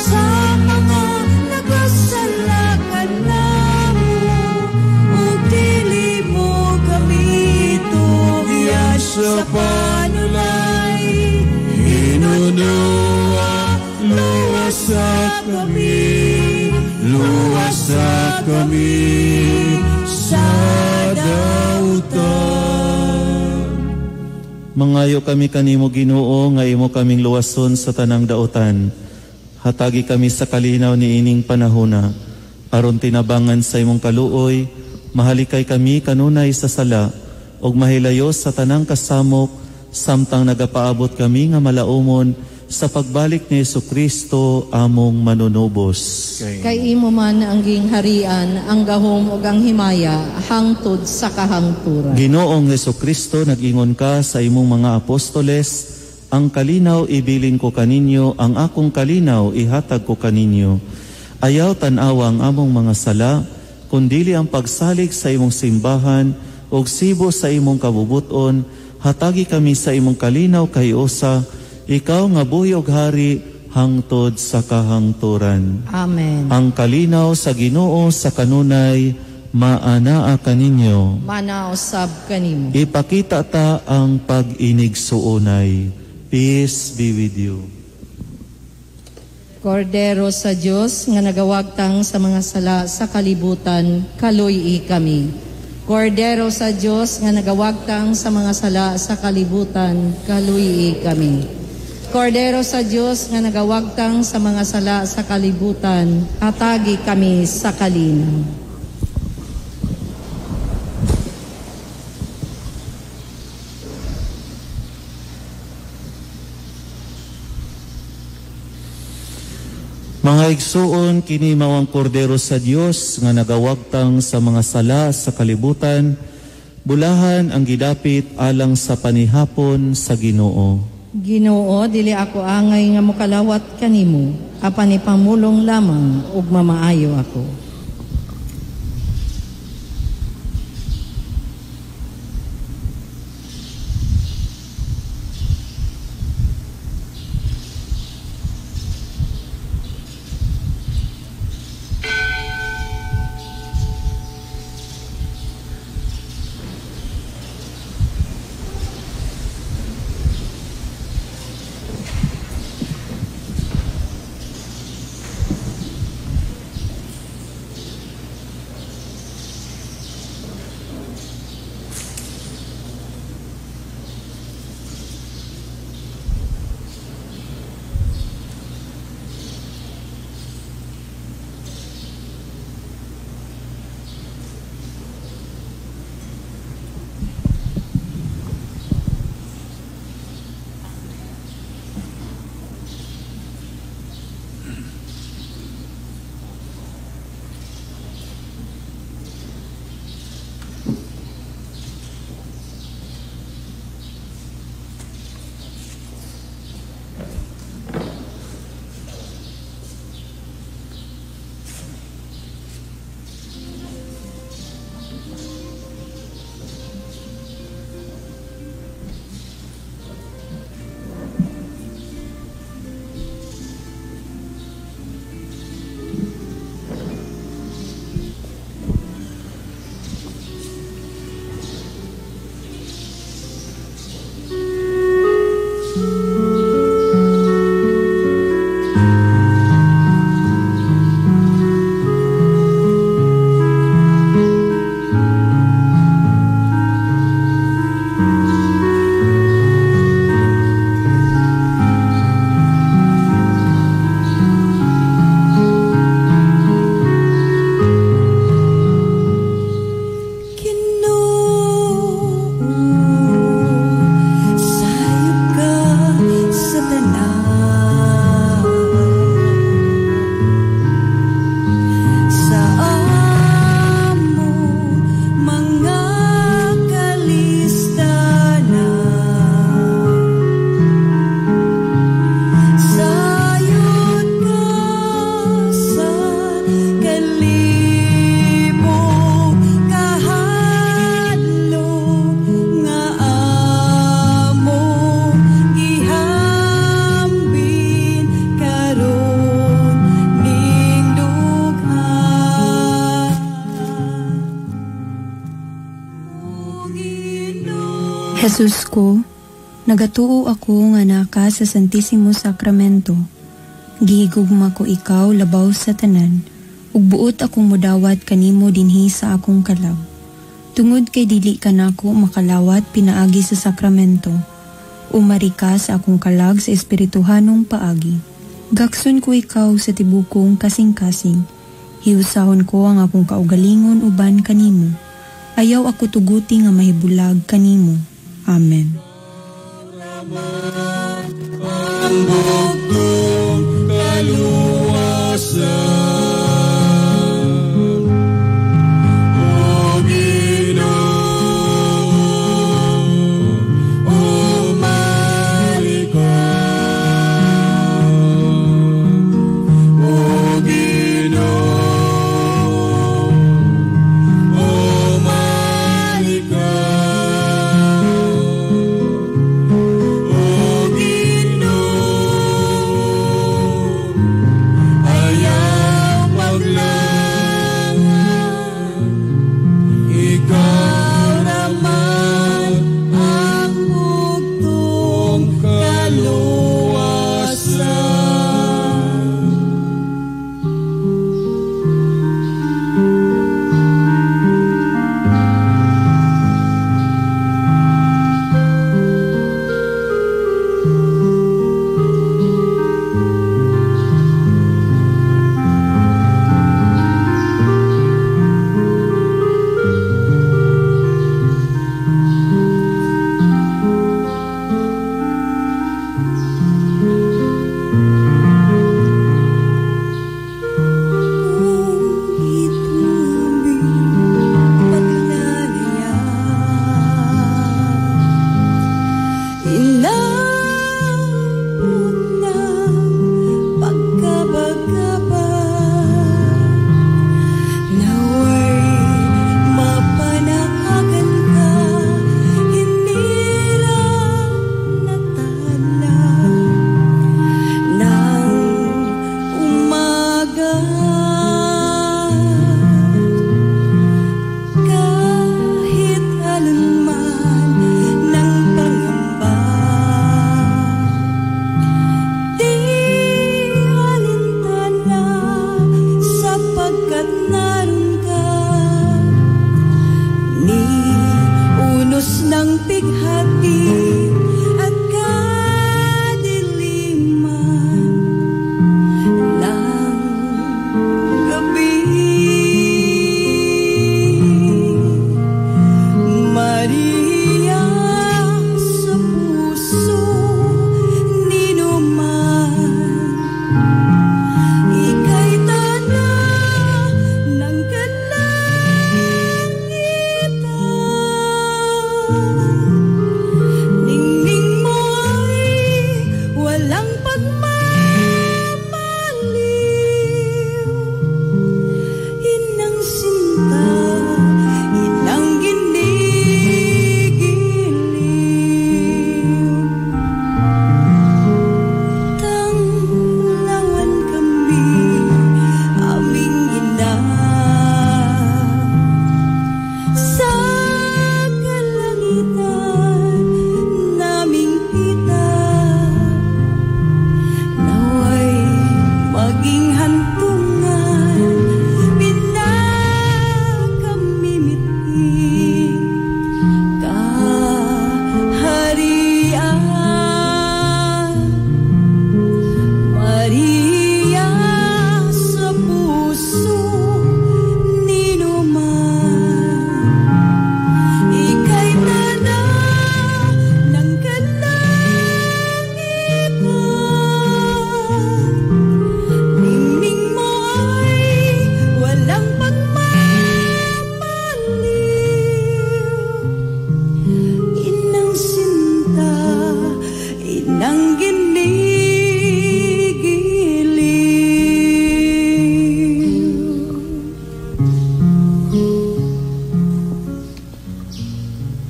sa mga nagasala ka namo, ug dili mo kami tugian sa panulay, inunuwa luwasa kami, luwasa kami sa dautan. Mangayo kami kanimo Ginoo nga imo kaming luwason sa tanang dautan. Hatagi kami sa kalinaw ni ining panahona, aron tinabangan sa imong kaluoy, Mahalikay kami kanunay sa sala, ug mahilayos sa tanang kasamok, samtang nagapaabot kami nga malaumon sa pagbalik ni Jesucristo among manunubos. Kay imo man ang gingharian, ang gahom ug ang himaya, hangtod sa kahangturan. Ginoong Jesucristo, nag-ingon ka sa imong mga apostoles, ang kalinaw ibilin ko kaninyo, ang akong kalinaw ihatag ko kaninyo. Ayaw tanawa ang among mga sala, kundili ang pagsalig sa imong simbahan, ug sibo sa imong kabubuton, hatagi kami sa imong kalinaw kay usa, ikaw nga buhi ug hari hangtod sa kahangturan. Amen. Ang kalinaw sa Ginoo sa kanunay maanaa kaninyo. Manausab kanimo. Ipakita ta ang pag-inigsuonay. Peace be with you. Kordero sa Dios nga nagawagtang sa mga sala sa kalibutan, kaluy kami. Kordero sa Dios nga nagawagtang sa mga sala sa kalibutan, kaluy kami. Kordero sa Dios nga nagawagtang sa mga sala sa kalibutan, atagi kami sa kalinaw. Mga igsuon, kini mao ang kordero sa Dios nga nagawagtang sa mga sala sa kalibutan, bulahan ang gidapit alang sa panihapon sa Ginoo. Ginoo, dili ako angay nga mokalawat kanimo, apan ipamulong lamang ug mamaayo ako. Jesus ko, nagatuo ako nga naka sa Santissimo Sacramento. Gihigugma ko ikaw labaw sa tanan, ug buot akong mudawat kanimo dinhi sa akong kalaw. Tungod kay dili ka nako makalawat pinaagi sa sakramento, umari ka sa akong kalag sa espirituhanong paagi. Gakson ko ikaw sa tibukong kasing-kasing, hiusahon ko ang akong kaugalingon uban kanimo. Ayaw ako tuguti nga mahibulag kanimo. Amen. Ang bugtong kaluwasan, O Ginoo, umali ka. O Ginoo, umali ka.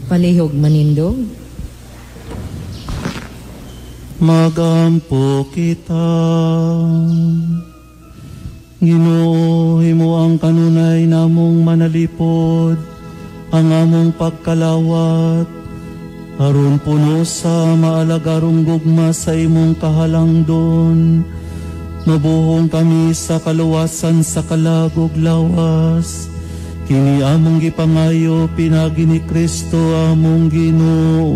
Palihog manindog. Magampo kita. Ginoo, himo ang kanunay namong manalipod, ang among pagkalawat, aron puno sa maalagarong gugma sa imong kahalangdon. Mabuhong kami sa kaluwasan sa kalagog lawas. Kini among gipangayo pinagi ni Kristo among Ginoo.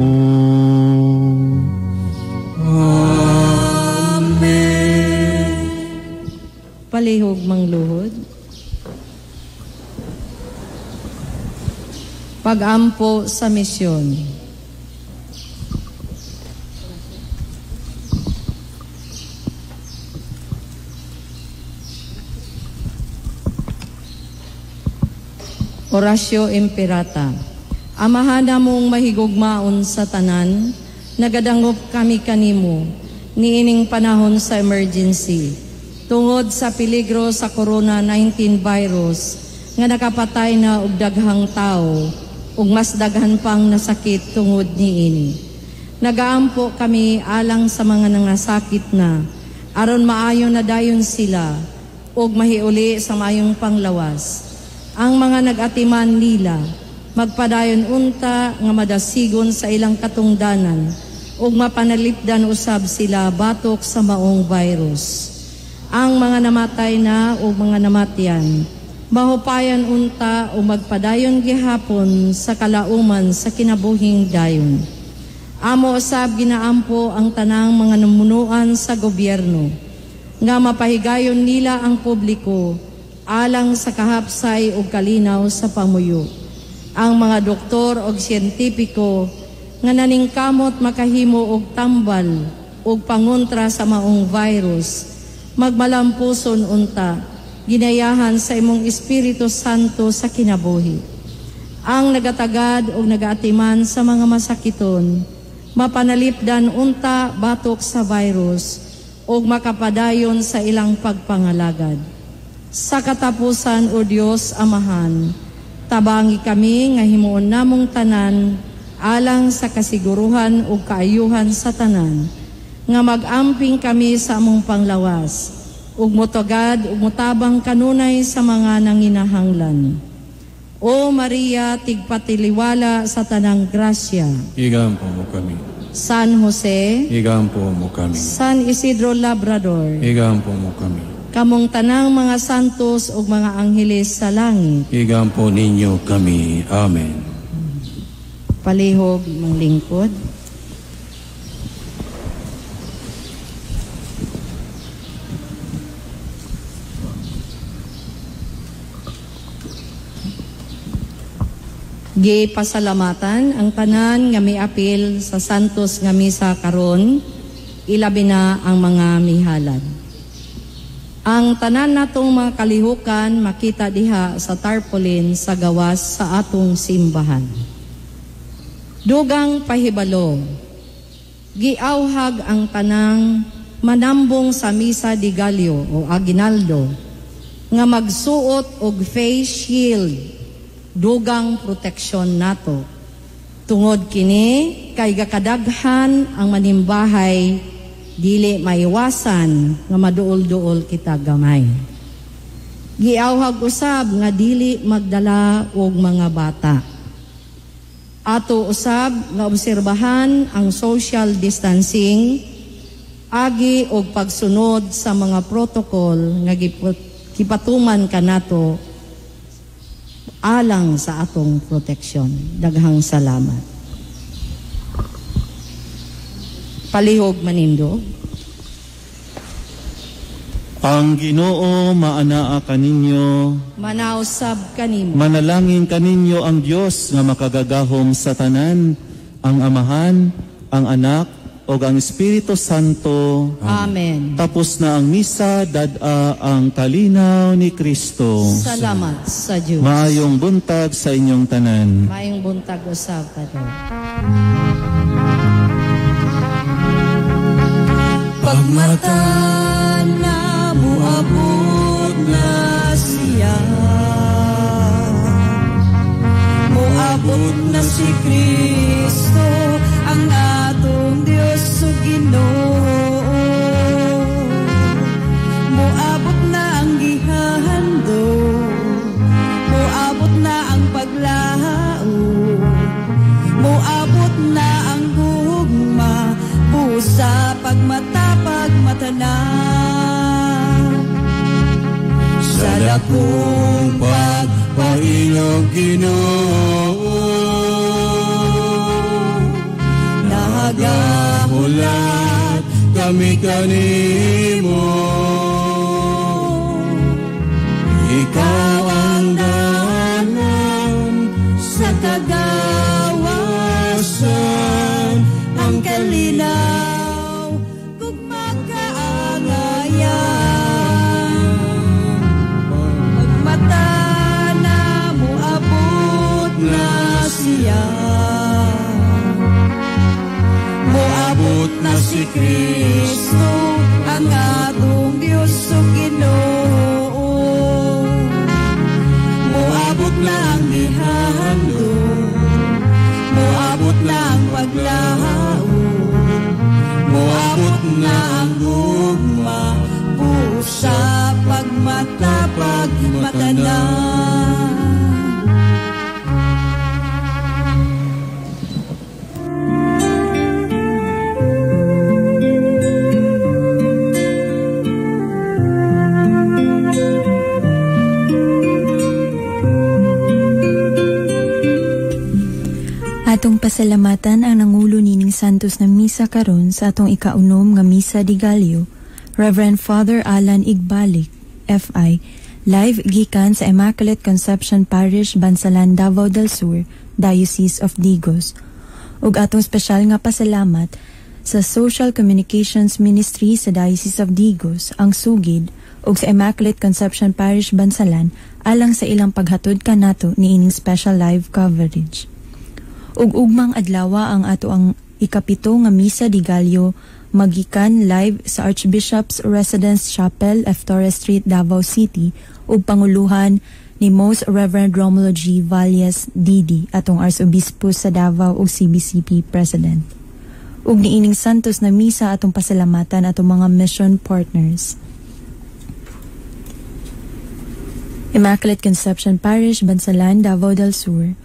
Amen. Palihog mangluhod. Pag-ampo sa misyon. Orasyo Imperata. Amahan mong mahigugmaon sa tanan, nagadangop kami kanimo, niining panahon sa emergency, tungod sa peligro sa Corona-19 virus, nga nakapatay na og daghang tao, ug mas daghan pang nasakit tungod niini. Nagaampo kami alang sa mga nangasakit na, aron maayo na dayon sila, ug mahiuli sa mayong panglawas. Ang mga nag-atiman nila, magpadayon unta nga madasigon sa ilang katungdanan ug mapanalipdan usab sila batok sa maong virus. Ang mga namatay na ug mga namatyan, mahupayan unta o magpadayon gihapon sa kalauman sa kinabuhing dayon. Amo usab ginaampo ang tanang mga namunuan sa gobyerno, nga mapahigayon nila ang publiko alang sa kahapsay ug kalinaw sa pamuyo. Ang mga doktor ug siyentipiko nga naningkamot makahimo og tambal ug pangontra sa maong virus, magmalampuson unta, ginayahan sa imong Espiritu Santo sa kinabuhi. Ang nagatagad ug nagaatiman sa mga masakiton, mapanalipdan unta batok sa virus ug makapadayon sa ilang pagpangalagad. Sa katapusan, O Dios Amahan, tabangi kami nga himuon namong tanan alang sa kasiguruhan ug kaayuhan sa tanan, nga mag-amping kami sa among panglawas ug motogad ug motabang kanunay sa mga nanginahanglan. O Maria, tigpatiliwala sa tanang grasya, Igampo mo kami. San Jose, Igampo mo kami. San Isidro Labrador, Igampo mo kami. kamong tanang mga santos ug mga angheles sa langit, Igampo ninyo kami. Amen. palihog ng lingkod. Gipasalamatan ang tanan nga miapil sa santos nga misa karon, ilabi na ang mga mihalad. Ang tanan natong mga kalihukan makita diha sa tarpaulin sa gawas sa atong simbahan. Dugang pahibalo, giawhag ang tanang manambong sa misa di Gallo o aginaldo nga magsuot og face shield, dugang proteksyon nato. Tungod kini kay gakadaghan ang manimbahay, dili maiwasan nga maduol-duol kita gamay. Giawhag usab nga dili magdala og mga bata. Ato usab nga obserbahan ang social distancing, agi og pagsunod sa mga protocol nga gipatuman kanato alang sa atong proteksyon. Daghang salamat. Palihog manindo. Ang Ginoo maanaa kaninyo, Manausab kanimo. manalangin kaninyo ang Dios nga makagagahom sa tanan, ang Amahan, ang Anak, o ang Espiritu Santo. Amen. Tapos na ang misa, dad-a ang kalinaw ni Kristo. Salamat sa Diyos. Maayong buntag sa inyong tanan. Maayong buntag usab kato. Pagmata na muabot na siya, muabot na si Kristo, ang atong Diyos o Ginoo. Muabot na ang gihahando, muabot na ang paglao, muabot na ang gugma, busa pagmatapag matana. Sa dakong Pagpailog Ginoo, nagahulat kami kanimo. Ikaw ang dalan sa kaga si Kristo ang atong Diyos o Ginoo. Moabot na ang gihandom, moabot na ang paglaho, moabot na ang gugma, pusa pagmatapag matanan. Atong pasalamatan ang nangulo nining Santos na misa karon sa atong ikaunom nga misa di Gallio, Reverend Father Alan Igbalik, FI, live gikan sa Immaculate Conception Parish, Bansalan, Davao del Sur, Diocese of Digos. Ug atong spesyal nga pasalamat sa Social Communications Ministry sa Diocese of Digos, ang Sugid, ug sa Immaculate Conception Parish, Bansalan, alang sa ilang paghatod kanato niining special live coverage. Ug ugmang adlawa ang ato ang ikapito nga misa di Gallio magikan live sa Archbishop's Residence Chapel, F. Torres Street, Davao City, ug panguluhan ni Most Reverend Romulo G. Valles Didi, atong Arsobispo sa Davao ug CBCP President. Ug niining Santos na misa atong pasalamatan atong mga mission partners. Immaculate Conception Parish, Bansalan, Davao del Sur,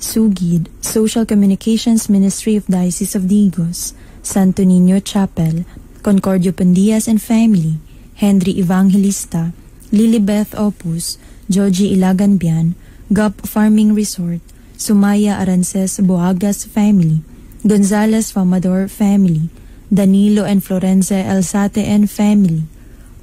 Sugid, Social Communications Ministry of Diocese of Digos, Santo Niño Chapel, Concordio Pandias and Family, Henry Evangelista, Lilibeth Opus, Joji Ilaganbian, Gup Farming Resort, Sumaya Arances Boagas Family, Gonzales Famador Family, Danilo and Florenza Elsate and Family,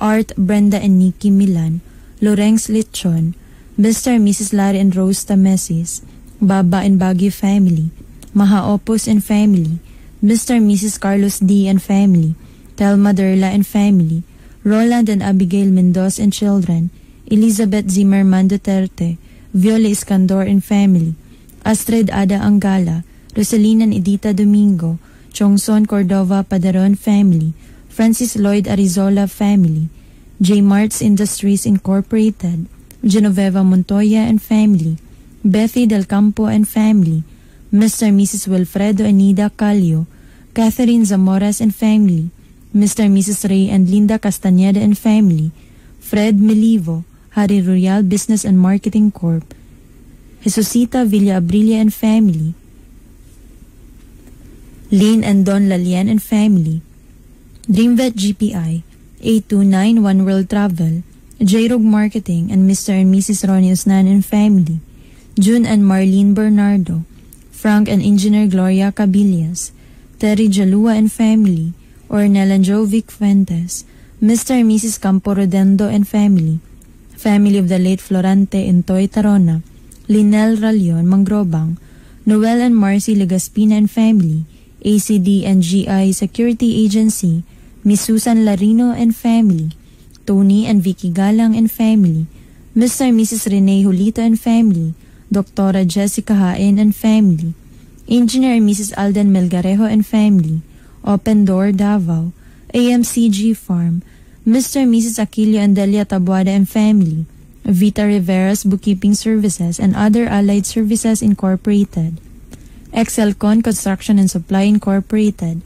Art, Brenda and Nikki Milan, Lorenz Lichon, Mr. and Mrs. Larry and Rose Tamesis, Baba and Baguio Family, Maha Opus and Family, Mr. and Mrs. Carlos D. and Family, Telma Derla and Family, Roland and Abigail Mendoza and Children, Elizabeth Zimmerman Duterte, Viola Iskandor and Family, Astrid Ada Angala, Rosalina and Edita Domingo, Chongson Cordova Padaron Family, Francis Lloyd Arizola Family, J. Marts Industries Incorporated, Genoveva Montoya and Family, Bethy Del Campo and Family, Mr. and Mrs. Wilfredo and Nida Calio, Catherine Zamoras and Family, Mr. and Mrs. Ray and Linda Castañeda and Family, Fred Melivo, Harry Royal Business and Marketing Corp, Jesusita Villa Abrilia and Family, Lynn and Don Lalian and Family, Dreamvet GPI, 829 One World Travel, J-Rog Marketing and Mr. and Mrs. Ronnie Osnan and Family, June and Marlene Bernardo, Frank and Engineer Gloria Cabillas, Terry Jalua and Family, Ornel and Jovic Fuentes, Mr. and Mrs. Campo Rodendo and Family, Family of the late Florante Intoy Tarona, Linel Ralion Mangrobang, Noel and Marcy Legaspina and Family, ACD and GI Security Agency, Miss Susan Larino and Family, Tony and Vicky Galang and Family, Mr. and Mrs. Rene Julito and Family, Dr. Jessica Haen and Family, Engineer and Mrs. Alden Melgarejo and Family, Open Door Davao, AMCG Farm, Mr. and Mrs. Aquilio and Delia Tabuada and Family, Vita Rivera's Bookkeeping Services and Other Allied Services Incorporated, Excelcon Construction and Supply Incorporated,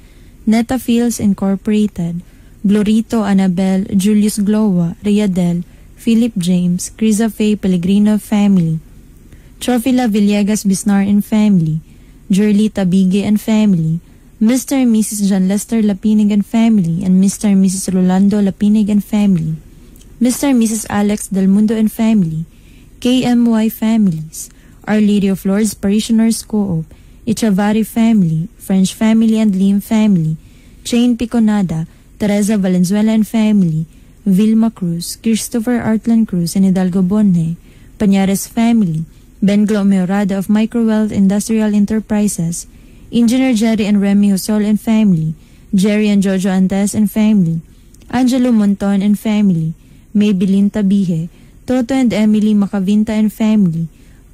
Neta Fields Incorporated, Glorito Annabel, Julius Glowa, Riadel, Philip James, Criza Faye Pellegrino Family, Trofila Villegas Bisnar and Family, Jurly Tabige and Family, Mr. and Mrs. John Lester Lapinig and Family, and Mr. and Mrs. Rolando Lapinig and Family, Mr. and Mrs. Alex Del Mundo and Family, KMY Families, Our Lady of Lourdes Parishioners Co-op, Ichavari Family, French Family and Lim Family, Chain Piconada, Teresa Valenzuela and Family, Vilma Cruz, Christopher Artland Cruz and Hidalgo Bonne, Pañares Family, Ben Glomerada of Microwealth Industrial Enterprises, Engineer Jerry and Remy Hosol and Family, Jerry and Jojo Antes and Family, Angelo Monton and Family, Maybelline Tabihe, Toto and Emily Macavinta and Family,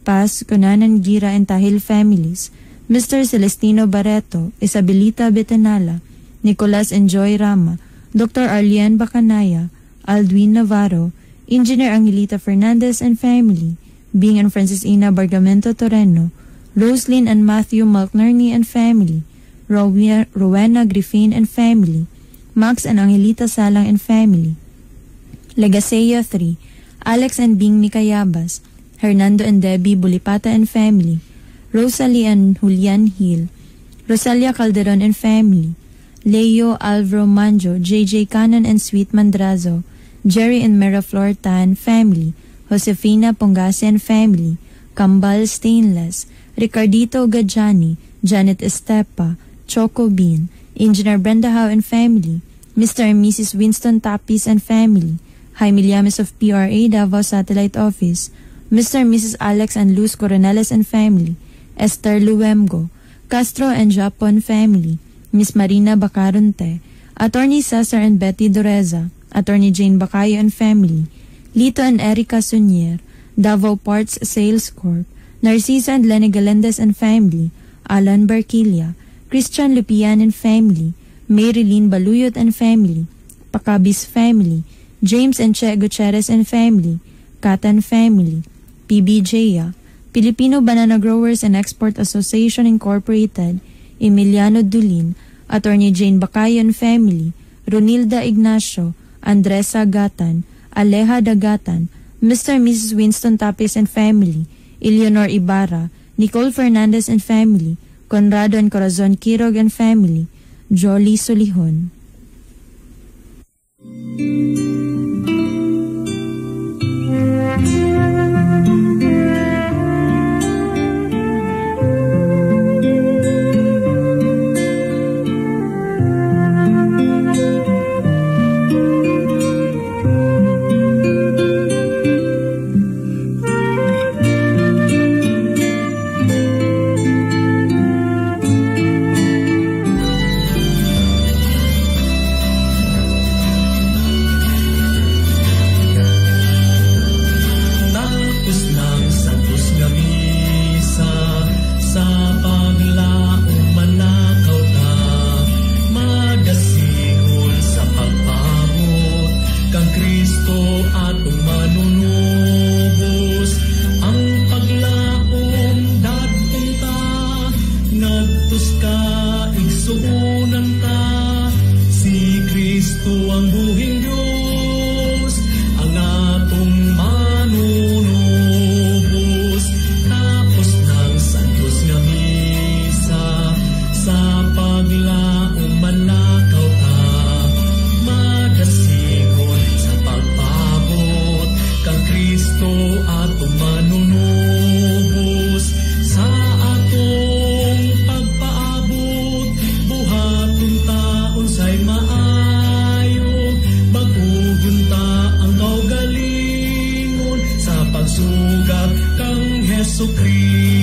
Paz, Conanan Gira and Tahil Families, Mr. Celestino Barreto, Isabelita Betanala, Nicolas Enjoy Rama, Dr. Arlian Bacanaya, Aldwin Navarro, Engineer Angelita Fernandez and family, Bing and Francisina Bargamento Toreno, Roslyn and Matthew Malknerney and family, Rowena Griffin and family, Max and Angelita Salang and family, Legasea 3, Alex and Bing Mikayabas, Hernando and Debbie Bulipata and family, Rosalie and Julian Hill, Rosalia Calderon and family, Leo Alvaro Manjo, JJ Canan and Sweet Mandrazo, Jerry and Meraflor Tan family, Josefina Pongase and family, Kambal Stainless, Ricardito Gajani, Janet Estepa, Choco Bean, Engineer Brenda Howe and family, Mr. and Mrs. Winston Tapis and family, Jaime Llames of PRA Davao Satellite Office, Mr. and Mrs. Alex and Luz Coronales and family, Esther Luemgo, Castro and Japon family, Miss Marina Bacaronte, Attorney Cesar and Betty Doreza, Attorney Jane Bacayo and family, Lito and Erica Sunier, Davao Parts Sales Corp, Narciso and Lenny Galendez and family, Alan Barquilla, Christian Lupian and family, Marilyn Baluyot and family, Pacabis family, James and Che Gutierrez and family, Katan family, PBJA, Filipino Banana Growers and Export Association Incorporated, Emiliano Dulin, Attorney Jane Bacayo and family, Ronilda Ignacio, Andresa Gatan, Aleja Dagatan, Mr. and Mrs. Winston Tapis and family, Eleanor Ibarra, Nicole Fernandez and family, Conrado and Corazon Quirog and family, Jolie Solihon. Sugat kang Jesu Kristo.